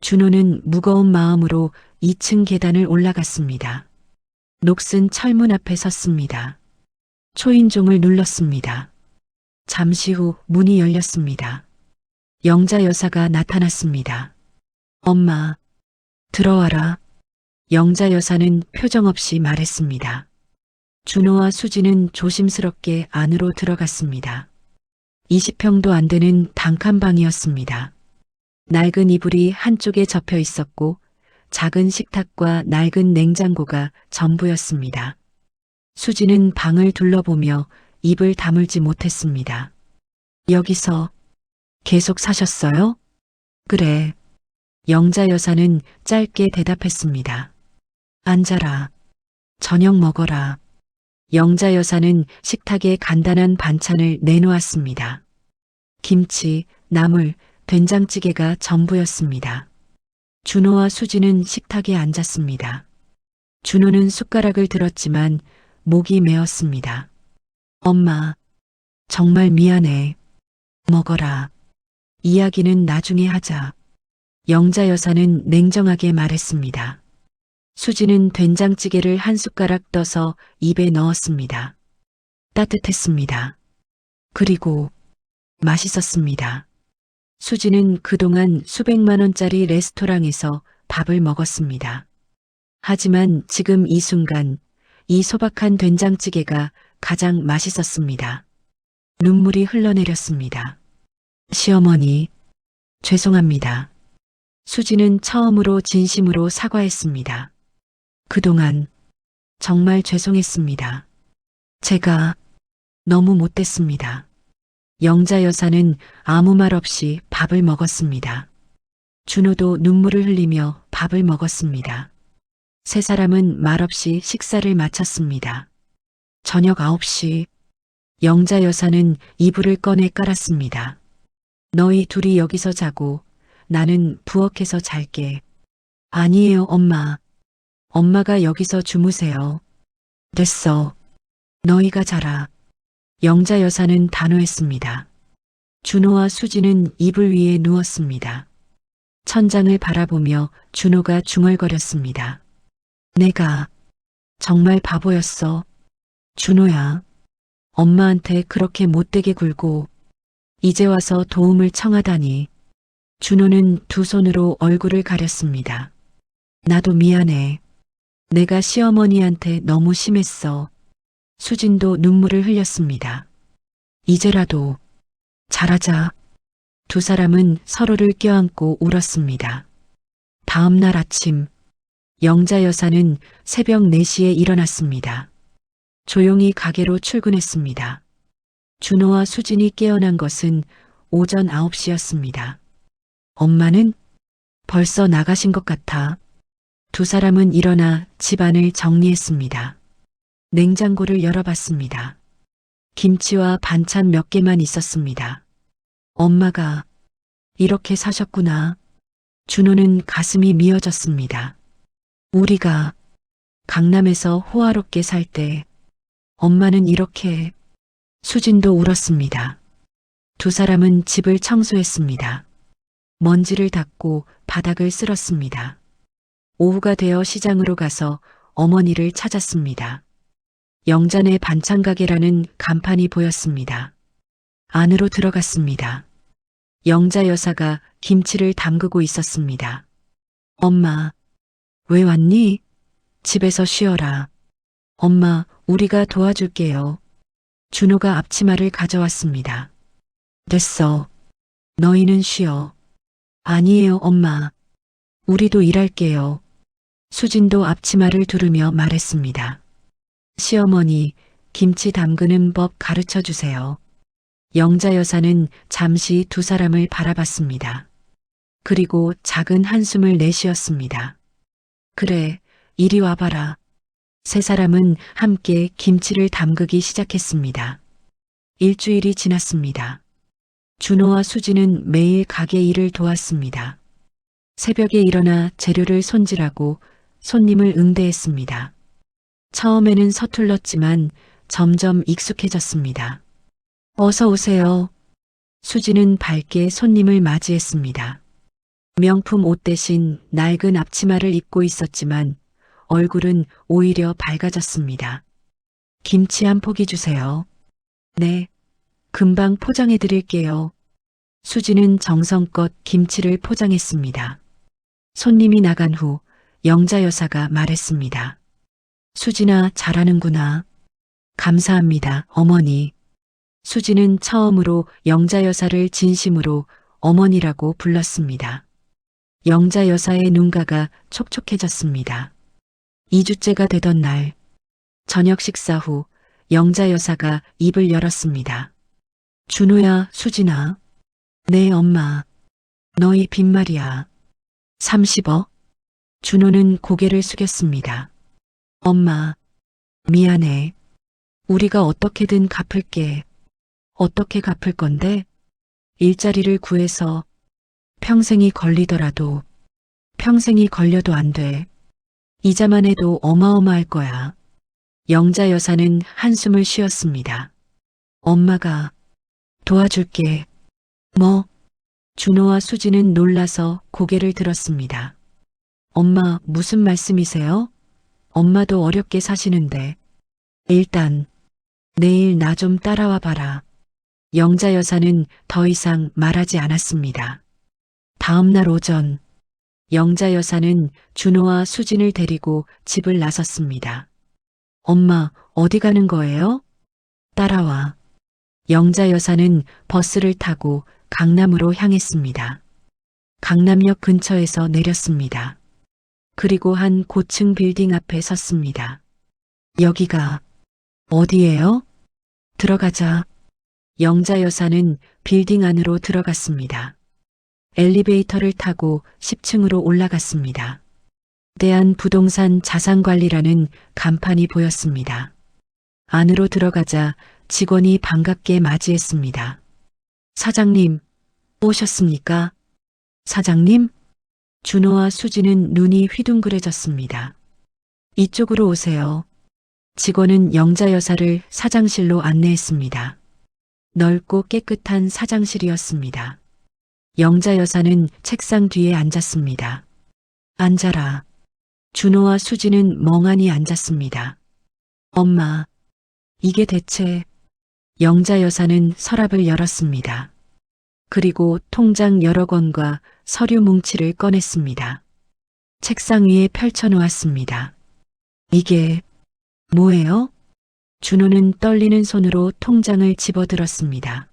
준호는 무거운 마음으로 2층 계단을 올라갔습니다. 녹슨 철문 앞에 섰습니다. 초인종을 눌렀습니다. 잠시 후 문이 열렸습니다. 영자 여사가 나타났습니다. 엄마, 들어와라. 영자 여사는 표정 없이 말했습니다. 준호와 수진은 조심스럽게 안으로 들어갔습니다. 20평도 안 되는 단칸방이었습니다. 낡은 이불이 한쪽에 접혀 있었고 작은 식탁과 낡은 냉장고가 전부였습니다. 수진은 방을 둘러보며 입을 다물지 못했습니다. 여기서 계속 사셨어요? 그래. 영자 여사는 짧게 대답했습니다. 앉아라. 저녁 먹어라. 영자 여사는 식탁에 간단한 반찬을 내놓았습니다. 김치, 나물, 된장찌개가 전부였습니다. 준호와 수진은 식탁에 앉았습니다. 준호는 숟가락을 들었지만 목이 메었습니다. 엄마, 정말 미안해. 먹어라. 이야기는 나중에 하자. 영자 여사는 냉정하게 말했습니다. 수진은 된장찌개를 한 숟가락 떠서 입에 넣었습니다. 따뜻했습니다. 그리고 맛있었습니다. 수진은 그동안 수백만 원짜리 레스토랑에서 밥을 먹었습니다. 하지만 지금 이 순간 이 소박한 된장찌개가 가장 맛있었습니다. 눈물이 흘러내렸습니다. 시어머니, 죄송합니다. 수진은 처음으로 진심으로 사과했습니다. 그동안 정말 죄송했습니다. 제가 너무 못됐습니다. 영자 여사는 아무 말 없이 밥을 먹었습니다. 준호도 눈물을 흘리며 밥을 먹었습니다. 세 사람은 말없이 식사를 마쳤습니다. 저녁 9시 영자 여사는 이불을 꺼내 깔았습니다. 너희 둘이 여기서 자고 나는 부엌에서 잘게. 아니에요, 엄마. 엄마가 여기서 주무세요. 됐어. 너희가 자라. 영자 여사는 단호했습니다. 준호와 수진은 이불 위에 누웠습니다. 천장을 바라보며 준호가 중얼거렸습니다. 내가 정말 바보였어. 준호야, 엄마한테 그렇게 못되게 굴고 이제 와서 도움을 청하다니. 준호는 두 손으로 얼굴을 가렸습니다. 나도 미안해. 내가 시어머니한테 너무 심했어. 수진도 눈물을 흘렸습니다. 이제라도 잘하자. 두 사람은 서로를 껴안고 울었습니다. 다음 날 아침, 영자 여사는 새벽 4시에 일어났습니다. 조용히 가게로 출근했습니다. 준호와 수진이 깨어난 것은 오전 9시였습니다. 엄마는 벌써 나가신 것 같아. 두 사람은 일어나 집안을 정리했습니다. 냉장고를 열어봤습니다. 김치와 반찬 몇 개만 있었습니다. 엄마가 이렇게 사셨구나. 준호는 가슴이 미어졌습니다. 우리가 강남에서 호화롭게 살 때 엄마는 이렇게. 수진도 울었습니다. 두 사람은 집을 청소했습니다. 먼지를 닦고 바닥을 쓸었습니다. 오후가 되어 시장으로 가서 어머니를 찾았습니다. 영잔의 반찬 가게라는 간판이 보였습니다. 안으로 들어갔습니다. 영자 여사가 김치를 담그고 있었습니다. 엄마, 왜 왔니? 집에서 쉬어라. 엄마, 우리가 도와줄게요. 준호가 앞치마를 가져왔습니다. 됐어. 너희는 쉬어. 아니에요, 엄마. 우리도 일할게요. 수진도 앞치마를 두르며 말했습니다. 시어머니, 김치 담그는 법 가르쳐 주세요. 영자 여사는 잠시 두 사람을 바라봤습니다. 그리고 작은 한숨을 내쉬었습니다. 그래, 이리 와봐라. 세 사람은 함께 김치를 담그기 시작했습니다. 일주일이 지났습니다. 준호와 수지는 매일 가게 일을 도왔습니다. 새벽에 일어나 재료를 손질하고 손님을 응대했습니다. 처음에는 서툴렀지만 점점 익숙해졌습니다. 어서 오세요. 수지는 밝게 손님을 맞이했습니다. 명품 옷 대신 낡은 앞치마를 입고 있었지만 얼굴은 오히려 밝아졌습니다. 김치 한 포기 주세요. 네, 금방 포장해 드릴게요. 수지는 정성껏 김치를 포장했습니다. 손님이 나간 후 영자 여사가 말했습니다. 수진아, 잘하는구나. 감사합니다, 어머니. 수지는 처음으로 영자 여사를 진심으로 어머니라고 불렀습니다. 영자 여사의 눈가가 촉촉해졌습니다. 2주째가 되던 날, 저녁 식사 후 영자 여사가 입을 열었습니다. 준호야, 수진아. 네, 엄마. 너희 빈말이야. 30억? 준호는 고개를 숙였습니다. 엄마, 미안해. 우리가 어떻게든 갚을게. 어떻게 갚을 건데? 일자리를 구해서 평생이 걸리더라도 평생이 걸려도 안 돼. 이자만 해도 어마어마할 거야. 영자 여사는 한숨을 쉬었습니다. 엄마가 도와줄게. 뭐? 준호와 수지는 놀라서 고개를 들었습니다. 엄마, 무슨 말씀이세요? 엄마도 어렵게 사시는데. 일단 내일 나 좀 따라와 봐라. 영자 여사는 더 이상 말하지 않았습니다. 다음 날 오전, 영자 여사는 준호와 수진을 데리고 집을 나섰습니다. 엄마, 어디 가는 거예요? 따라와. 영자 여사는 버스를 타고 강남으로 향했습니다. 강남역 근처에서 내렸습니다. 그리고 한 고층 빌딩 앞에 섰습니다. 여기가 어디예요? 들어가자. 영자 여사는 빌딩 안으로 들어갔습니다. 엘리베이터를 타고 10층으로 올라갔습니다. 대한부동산 자산관리라는 간판이 보였습니다. 안으로 들어가자 직원이 반갑게 맞이했습니다. 사장님, 오셨습니까? 사장님? 준호와 수지는 눈이 휘둥그레졌습니다. 이쪽으로 오세요. 직원은 영자 여사를 사장실로 안내했습니다. 넓고 깨끗한 사장실이었습니다. 영자 여사는 책상 뒤에 앉았습니다. 앉아라. 준호와 수지는 멍하니 앉았습니다. 엄마, 이게 대체... 영자 여사는 서랍을 열었습니다. 그리고 통장 여러 권과 서류 뭉치를 꺼냈습니다. 책상 위에 펼쳐놓았습니다. 이게 뭐예요? 준호는 떨리는 손으로 통장을 집어들었습니다.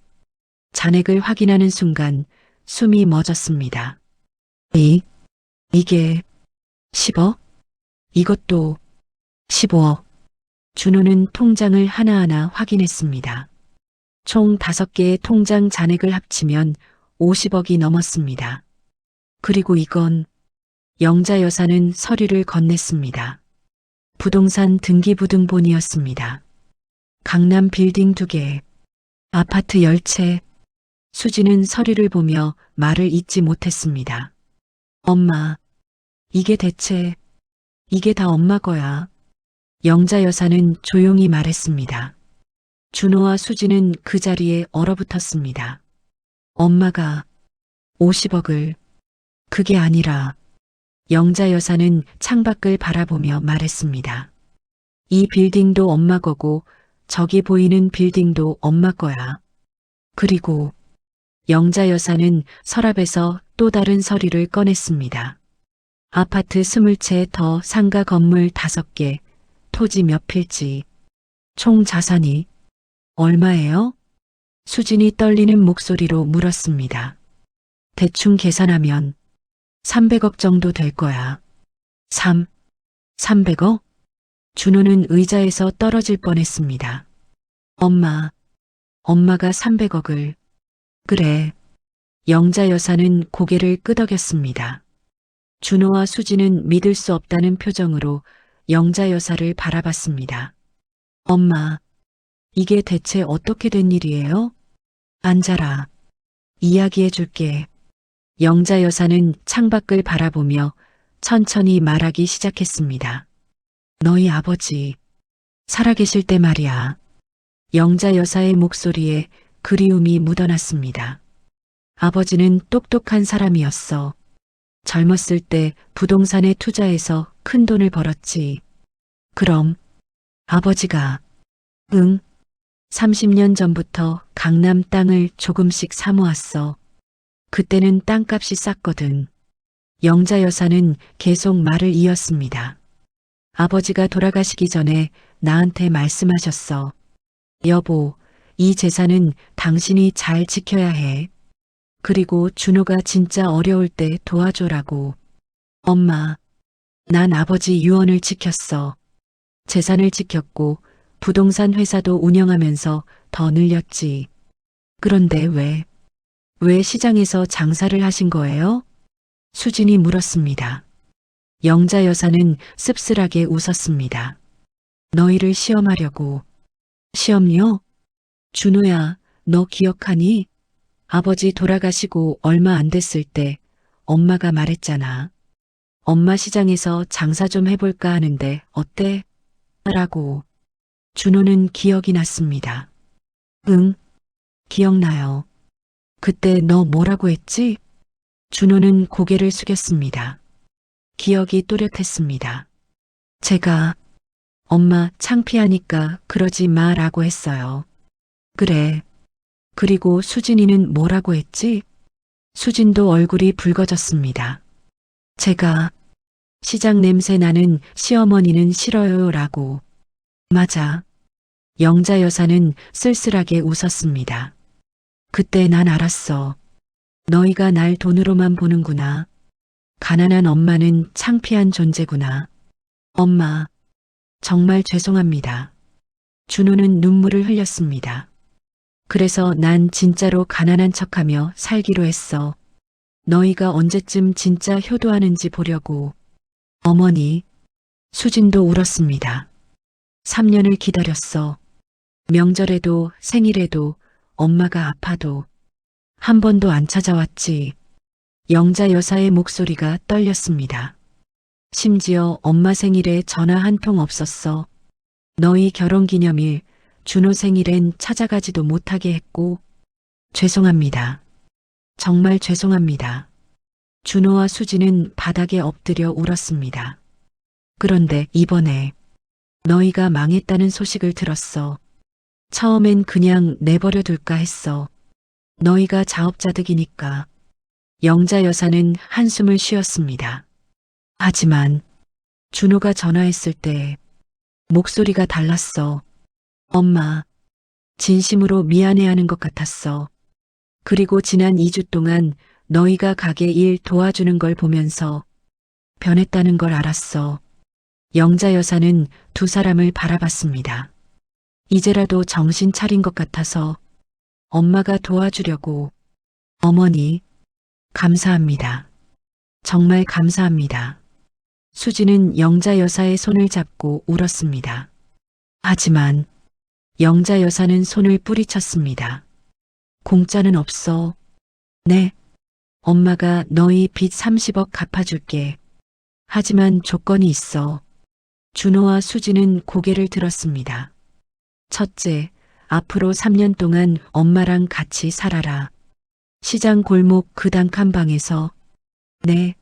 잔액을 확인하는 순간 숨이 멎었습니다. 이게 10억? 이것도 15억. 준호는 통장을 하나하나 확인했습니다. 총 5개의 통장 잔액을 합치면 50억이 넘었습니다. 그리고 이건 영자 여사는 서류를 건넸습니다. 부동산 등기부등본이었습니다. 강남 빌딩 2개, 아파트 10채. 수지는 서류를 보며 말을 잇지 못했습니다. 엄마, 이게 다 엄마 거야. 영자 여사는 조용히 말했습니다. 준호와 수지는 그 자리에 얼어붙었습니다. 엄마가 50억을, 그게 아니라 영자 여사는 창밖을 바라보며 말했습니다. 이 빌딩도 엄마 거고 저기 보이는 빌딩도 엄마 거야. 그리고 영자 여사는 서랍에서 또 다른 서류를 꺼냈습니다. 아파트 20채 더 상가 건물 5개, 토지 몇 필지, 총 자산이 얼마예요? 수진이 떨리는 목소리로 물었습니다. 대충 계산하면 300억 정도 될 거야. 300억? 준호는 의자에서 떨어질 뻔했습니다. 엄마가 300억을. 그래. 영자 여사는 고개를 끄덕였습니다. 준호와 수지는 믿을 수 없다는 표정으로 영자 여사를 바라봤습니다. 엄마, 이게 대체 어떻게 된 일이에요? 앉아라. 이야기해 줄게. 영자 여사는 창밖을 바라보며 천천히 말하기 시작했습니다. 너희 아버지, 살아계실 때 말이야. 영자 여사의 목소리에 그리움이 묻어났습니다. 아버지는 똑똑한 사람이었어. 젊었을 때 부동산에 투자해서 큰 돈을 벌었지. 그럼 아버지가 30년 전부터 강남 땅을 조금씩 사모았어. 그때는 땅값이 쌌거든. 영자 여사는 계속 말을 이었습니다. 아버지가 돌아가시기 전에 나한테 말씀하셨어. 여보, 이 재산은 당신이 잘 지켜야 해. 그리고 준호가 진짜 어려울 때 도와줘라고. 엄마, 난 아버지 유언을 지켰어. 재산을 지켰고 부동산 회사도 운영하면서 더 늘렸지. 그런데 왜 시장에서 장사를 하신 거예요? 수진이 물었습니다. 영자 여사는 씁쓸하게 웃었습니다. 너희를 시험하려고. 시험요? 준호야, 너 기억하니? 아버지 돌아가시고 얼마 안 됐을 때 엄마가 말했잖아. 엄마 시장에서 장사 좀 해볼까 하는데 어때? 라고. 준호는 기억이 났습니다. 응, 기억나요. 그때 너 뭐라고 했지? 준호는 고개를 숙였습니다. 기억이 또렷했습니다. 제가 엄마 창피하니까 그러지 마라고 했어요. 그래. 그리고 수진이는 뭐라고 했지? 수진도 얼굴이 붉어졌습니다. 제가 시장 냄새 나는 시어머니는 싫어요라고. 맞아. 영자 여사는 쓸쓸하게 웃었습니다. 그때 난 알았어. 너희가 날 돈으로만 보는구나. 가난한 엄마는 창피한 존재구나. 엄마, 정말 죄송합니다. 준호는 눈물을 흘렸습니다. 그래서 난 진짜로 가난한 척하며 살기로 했어. 너희가 언제쯤 진짜 효도하는지 보려고. 어머니, 수진도 울었습니다. 3년을 기다렸어. 명절에도 생일에도 엄마가 아파도 한 번도 안 찾아왔지. 영자 여사의 목소리가 떨렸습니다. 심지어 엄마 생일에 전화 한 통 없었어. 너희 결혼기념일, 준호 생일엔 찾아가지도 못하게 했고. 죄송합니다. 정말 죄송합니다. 준호와 수지는 바닥에 엎드려 울었습니다. 그런데 이번에 너희가 망했다는 소식을 들었어. 처음엔 그냥 내버려 둘까 했어. 너희가 자업자득이니까. 영자 여사는 한숨을 쉬었습니다. 하지만 준호가 전화했을 때 목소리가 달랐어. 엄마, 진심으로 미안해하는 것 같았어. 그리고 지난 2주 동안 너희가 가게 일 도와주는 걸 보면서 변했다는 걸 알았어. 영자 여사는 2 사람을 바라봤습니다. 이제라도 정신 차린 것 같아서 엄마가 도와주려고. 어머니, 감사합니다. 정말 감사합니다. 수지는 영자 여사의 손을 잡고 울었습니다. 하지만 영자 여사는 손을 뿌리쳤습니다. 공짜는 없어. 네. 엄마가 너희 빚 30억 갚아줄게. 하지만 조건이 있어. 준호와 수지는 고개를 들었습니다. 첫째, 앞으로 3년 동안 엄마랑 같이 살아라. 시장 골목 그 단칸방에서. 네,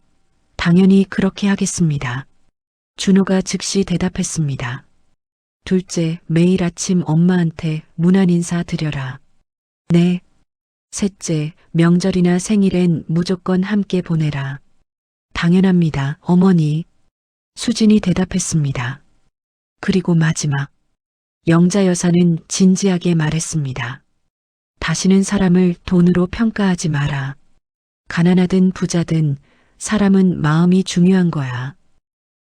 당연히 그렇게 하겠습니다. 준호가 즉시 대답했습니다. 둘째, 매일 아침 엄마한테 문안 인사 드려라. 네. 셋째, 명절이나 생일엔 무조건 함께 보내라. 당연합니다, 어머니. 수진이 대답했습니다. 그리고 마지막, 영자 여사는 진지하게 말했습니다. 다시는 사람을 돈으로 평가하지 마라. 가난하든 부자든 사람은 마음이 중요한 거야.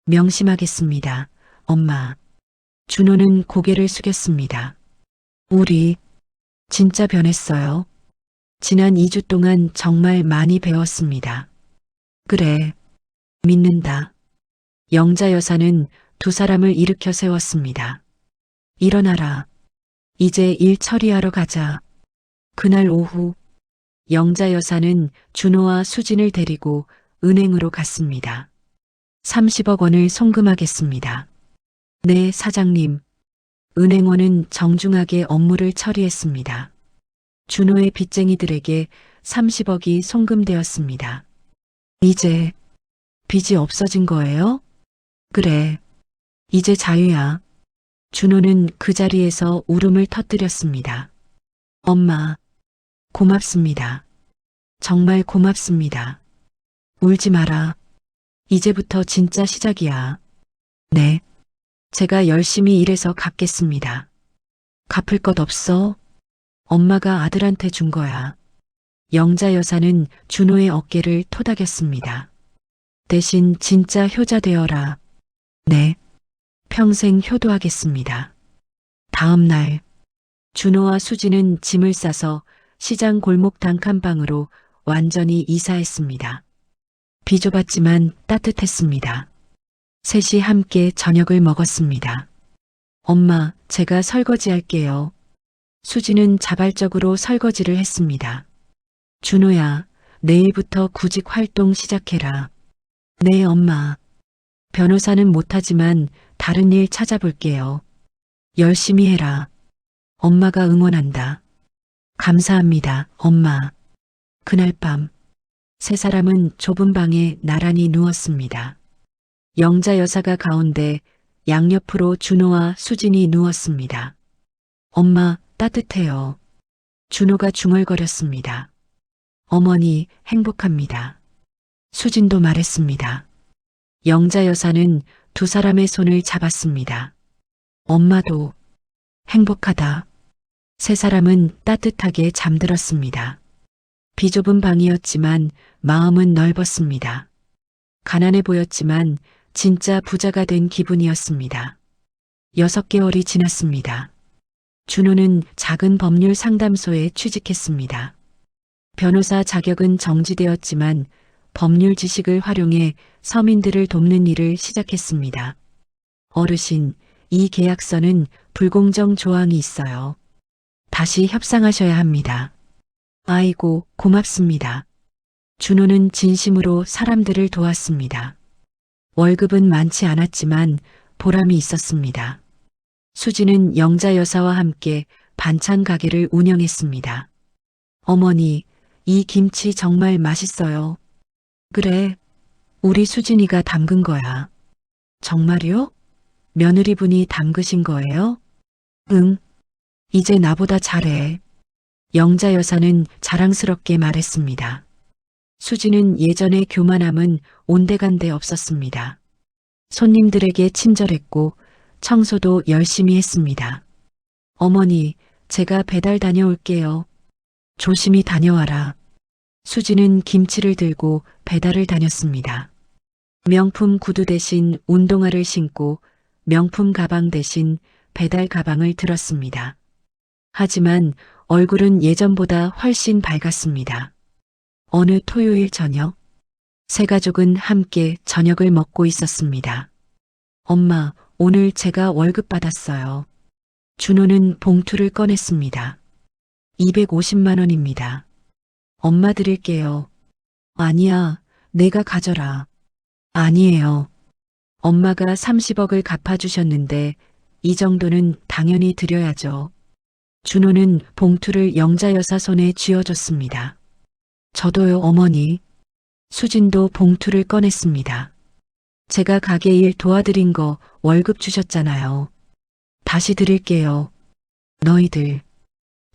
명심하겠습니다, 엄마. 준호는 고개를 숙였습니다. 우리 진짜 변했어요. 지난 2주 동안 정말 많이 배웠습니다. 그래, 믿는다. 영자 여사는 두 사람을 일으켜 세웠습니다. 일어나라. 이제 일 처리하러 가자. 그날 오후, 영자 여사는 준호와 수진을 데리고 은행으로 갔습니다. 30억 원을 송금하겠습니다. 네, 사장님. 은행원은 정중하게 업무를 처리했습니다. 준호의 빚쟁이들에게 30억이 송금되었습니다. 이제 빚이 없어진 거예요? 그래. 이제 자유야. 준호는 그 자리에서 울음을 터뜨렸습니다. 엄마, 고맙습니다. 정말 고맙습니다. 울지 마라. 이제부터 진짜 시작이야. 네. 제가 열심히 일해서 갚겠습니다. 갚을 것 없어? 엄마가 아들한테 준 거야. 영자 여사는 준호의 어깨를 토닥였습니다. 대신 진짜 효자 되어라. 네. 평생 효도하겠습니다. 다음 날, 준호와 수지는 짐을 싸서 시장 골목 단칸방으로 완전히 이사했습니다. 비좁았지만 따뜻했습니다. 셋이 함께 저녁을 먹었습니다. 엄마, 제가 설거지 할게요. 수지는 자발적으로 설거지를 했습니다. 준호야, 내일부터 구직 활동 시작해라. 네, 엄마. 변호사는 못하지만 다른 일 찾아볼게요. 열심히 해라. 엄마가 응원한다. 감사합니다, 엄마. 그날 밤, 세 사람은 좁은 방에 나란히 누웠습니다. 영자 여사가 가운데 양옆으로 준호와 수진이 누웠습니다. 엄마, 따뜻해요. 준호가 중얼거렸습니다. 어머니, 행복합니다. 수진도 말했습니다. 영자 여사는 두 사람의 손을 잡았습니다. 엄마도 행복하다. 세 사람은 따뜻하게 잠들었습니다. 비좁은 방이었지만 마음은 넓었습니다. 가난해 보였지만 진짜 부자가 된 기분이었습니다. 6개월이 지났습니다. 준호는 작은 법률 상담소에 취직했습니다. 변호사 자격은 정지되었지만 법률 지식을 활용해 서민들을 돕는 일을 시작했습니다. 어르신, 이 계약서는 불공정 조항이 있어요. 다시 협상하셔야 합니다. 아이고, 고맙습니다. 준호는 진심으로 사람들을 도왔습니다. 월급은 많지 않았지만 보람이 있었습니다. 수지는 영자 여사와 함께 반찬 가게를 운영했습니다. 어머니, 이 김치 정말 맛있어요. 그래, 우리 수진이가 담근 거야. 정말요? 며느리분이 담그신 거예요? 응, 이제 나보다 잘해. 영자 여사는 자랑스럽게 말했습니다. 수지는 예전의 교만함은 온데간데 없었습니다. 손님들에게 친절했고 청소도 열심히 했습니다. 어머니, 제가 배달 다녀올게요. 조심히 다녀와라. 수지는 김치를 들고 배달을 다녔습니다. 명품 구두 대신 운동화를 신고 명품 가방 대신 배달 가방을 들었습니다. 하지만 얼굴은 예전보다 훨씬 밝았습니다. 어느 토요일 저녁, 세 가족은 함께 저녁을 먹고 있었습니다. 엄마, 오늘 제가 월급 받았어요. 준호는 봉투를 꺼냈습니다. 250만 원입니다. 엄마 드릴게요. 아니야, 내가 가져라. 아니에요. 엄마가 30억을 갚아주셨는데 이 정도는 당연히 드려야죠. 준호는 봉투를 영자 여사 손에 쥐어줬습니다. 저도요, 어머니. 수진도 봉투를 꺼냈습니다. 제가 가게 일 도와드린 거 월급 주셨잖아요. 다시 드릴게요. 너희들.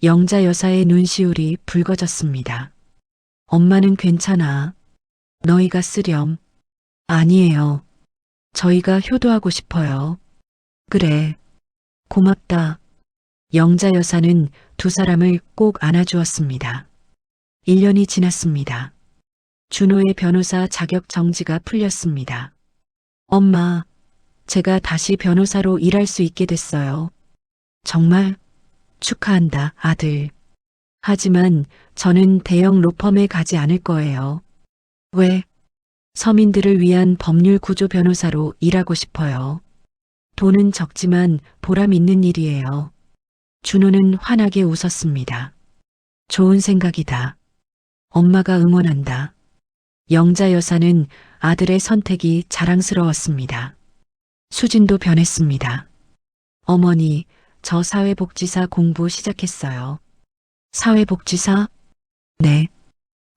영자 여사의 눈시울이 붉어졌습니다. 엄마는 괜찮아. 너희가 쓰렴. 아니에요. 저희가 효도하고 싶어요. 그래. 고맙다. 영자 여사는 두 사람을 꼭 안아주었습니다. 1년이 지났습니다. 준호의 변호사 자격 정지가 풀렸습니다. 엄마, 제가 다시 변호사로 일할 수 있게 됐어요. 정말 축하한다, 아들. 하지만 저는 대형 로펌에 가지 않을 거예요. 왜? 서민들을 위한 법률 구조 변호사로 일하고 싶어요. 돈은 적지만 보람 있는 일이에요. 준호는 환하게 웃었습니다. 좋은 생각이다. 엄마가 응원한다. 영자 여사는 아들의 선택이 자랑스러웠습니다. 수진도 변했습니다. 어머니, 저 사회복지사 공부 시작했어요. 사회복지사? 네.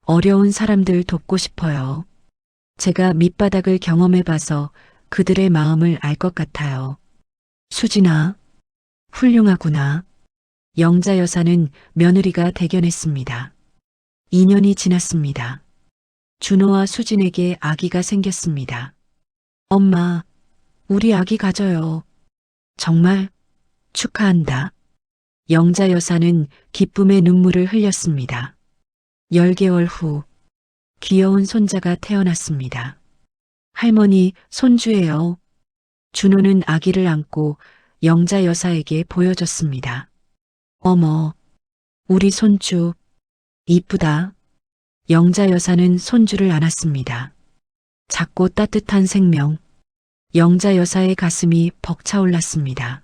어려운 사람들 돕고 싶어요. 제가 밑바닥을 경험해봐서 그들의 마음을 알 것 같아요. 수진아, 훌륭하구나. 영자 여사는 며느리가 대견했습니다. 2년이 지났습니다. 준호와 수진에게 아기가 생겼습니다. 엄마, 우리 아기 가져요. 정말 축하한다. 영자 여사는 기쁨의 눈물을 흘렸습니다. 10개월 후 귀여운 손자가 태어났습니다. 할머니, 손주예요. 준호는 아기를 안고 영자 여사에게 보여줬습니다. 어머, 우리 손주, 이쁘다. 영자 여사는 손주를 안았습니다. 작고 따뜻한 생명. 영자 여사의 가슴이 벅차올랐습니다.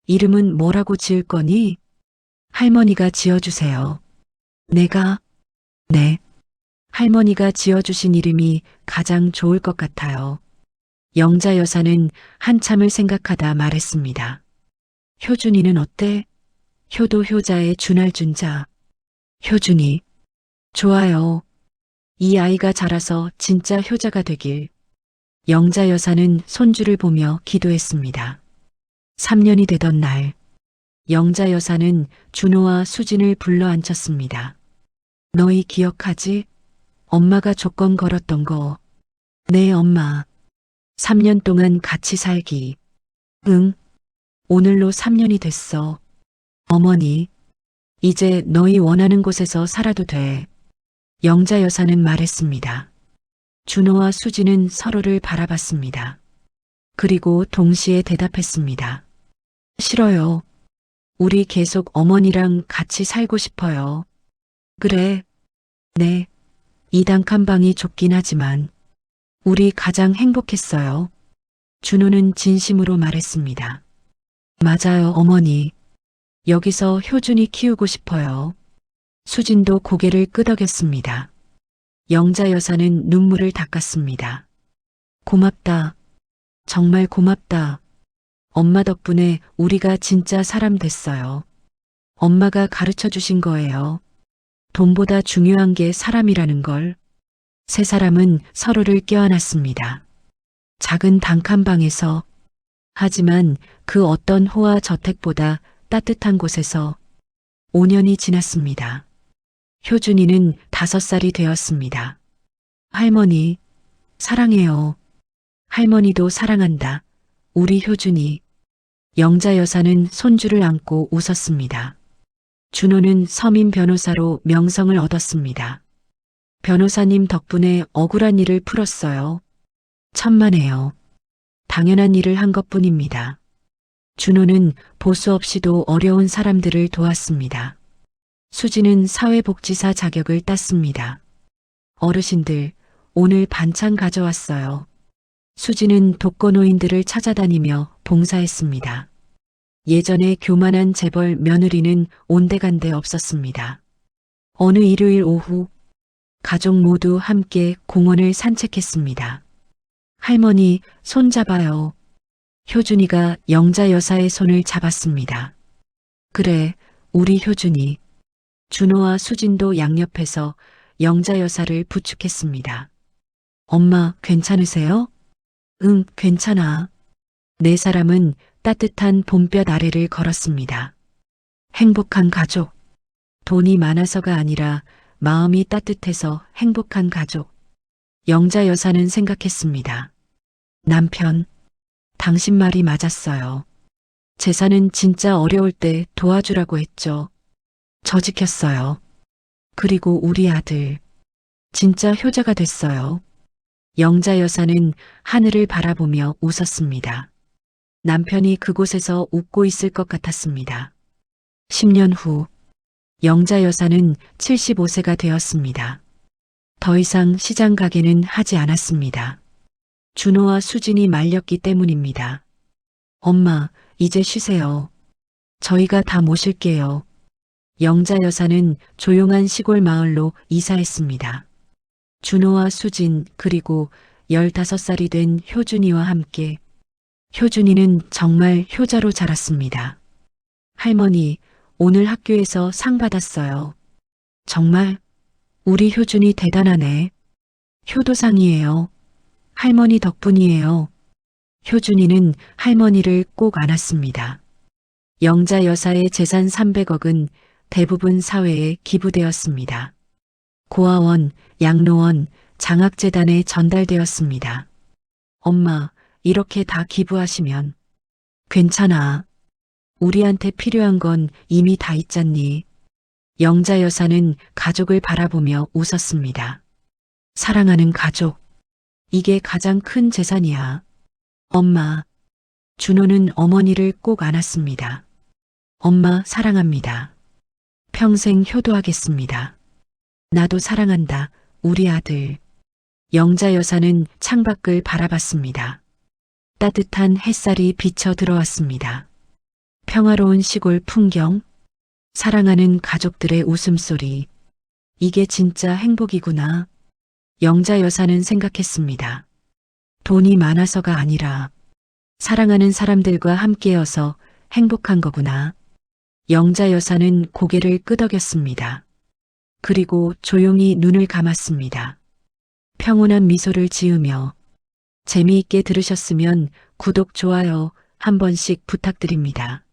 이름은 뭐라고 지을 거니? 할머니가 지어주세요. 내가? 네. 할머니가 지어주신 이름이 가장 좋을 것 같아요. 영자 여사는 한참을 생각하다 말했습니다. 효준이는 어때? 효도 효자의 준할준자. 효준이. 좋아요. 이 아이가 자라서 진짜 효자가 되길. 영자 여사는 손주를 보며 기도했습니다. 3년이 되던 날, 영자 여사는 준호와 수진을 불러 앉혔습니다. 너희 기억하지? 엄마가 조건 걸었던 거. 네, 엄마. 3년 동안 같이 살기. 응. 오늘로 3년이 됐어. 어머니, 이제 너희 원하는 곳에서 살아도 돼. 영자 여사는 말했습니다. 준호와 수진은 서로를 바라봤습니다. 그리고 동시에 대답했습니다. 싫어요. 우리 계속 어머니랑 같이 살고 싶어요. 그래. 네. 이 단칸방이 좁긴 하지만 우리 가장 행복했어요. 준호는 진심으로 말했습니다. 맞아요, 어머니. 여기서 효준이 키우고 싶어요. 수진도 고개를 끄덕였습니다. 영자 여사는 눈물을 닦았습니다. 고맙다. 정말 고맙다. 엄마 덕분에 우리가 진짜 사람 됐어요. 엄마가 가르쳐 주신 거예요. 돈보다 중요한 게 사람이라는 걸. 세 사람은 서로를 껴안았습니다. 작은 단칸방에서, 하지만 그 어떤 호화 저택보다 따뜻한 곳에서 5년이 지났습니다. 효준이는 5살이 되었습니다. 할머니, 사랑해요. 할머니도 사랑한다. 우리 효준이. 영자 여사는 손주를 안고 웃었습니다. 준호는 서민 변호사로 명성을 얻었습니다. 변호사님 덕분에 억울한 일을 풀었어요. 천만에요. 당연한 일을 한 것뿐입니다. 준호는 보수 없이도 어려운 사람들을 도왔습니다. 수지는 사회복지사 자격을 땄습니다. 어르신들, 오늘 반찬 가져왔어요. 수지는 독거노인들을 찾아다니며 봉사했습니다. 예전에 교만한 재벌 며느리는 온데간데 없었습니다. 어느 일요일 오후, 가족 모두 함께 공원을 산책했습니다. 할머니, 손 잡아요. 효준이가 영자 여사의 손을 잡았습니다. 그래, 우리 효준이. 준호와 수진도 양옆에서 영자 여사를 부축했습니다. 엄마, 괜찮으세요? 응, 괜찮아. 네 사람은 따뜻한 봄볕 아래를 걸었습니다. 행복한 가족. 돈이 많아서가 아니라 마음이 따뜻해서 행복한 가족. 영자 여사는 생각했습니다. 남편, 당신 말이 맞았어요. 재산은 진짜 어려울 때 도와주라고 했죠. 저 지켰어요. 그리고 우리 아들, 진짜 효자가 됐어요. 영자 여사는 하늘을 바라보며 웃었습니다. 남편이 그곳에서 웃고 있을 것 같았습니다. 10년 후, 영자 여사는 75세가 되었습니다. 더 이상 시장 가게는 하지 않았습니다. 준호와 수진이 말렸기 때문입니다. 엄마, 이제 쉬세요. 저희가 다 모실게요. 영자 여사는 조용한 시골 마을로 이사했습니다. 준호와 수진 그리고 15살이 된 효준이와 함께 효준이는 정말 효자로 자랐습니다. 할머니, 오늘 학교에서 상 받았어요. 정말? 우리 효준이 대단하네. 효도상이에요. 할머니 덕분이에요. 효준이는 할머니를 꼭 안았습니다. 영자 여사의 재산 300억은 대부분 사회에 기부되었습니다. 고아원, 양로원, 장학재단에 전달되었습니다. 엄마, 이렇게 다 기부하시면 괜찮아. 우리한테 필요한 건 이미 다 있잖니. 영자 여사는 가족을 바라보며 웃었습니다. 사랑하는 가족. 이게 가장 큰 재산이야. 엄마. 준호는 어머니를 꼭 안았습니다. 엄마 사랑합니다. 평생 효도하겠습니다. 나도 사랑한다, 우리 아들. 영자 여사는 창밖을 바라봤습니다. 따뜻한 햇살이 비쳐 들어왔습니다. 평화로운 시골 풍경, 사랑하는 가족들의 웃음소리. 이게 진짜 행복이구나. 영자 여사는 생각했습니다. 돈이 많아서가 아니라 사랑하는 사람들과 함께여서 행복한 거구나. 영자 여사는 고개를 끄덕였습니다. 그리고 조용히 눈을 감았습니다. 평온한 미소를 지으며 재미있게 들으셨으면 구독, 좋아요 한 번씩 부탁드립니다.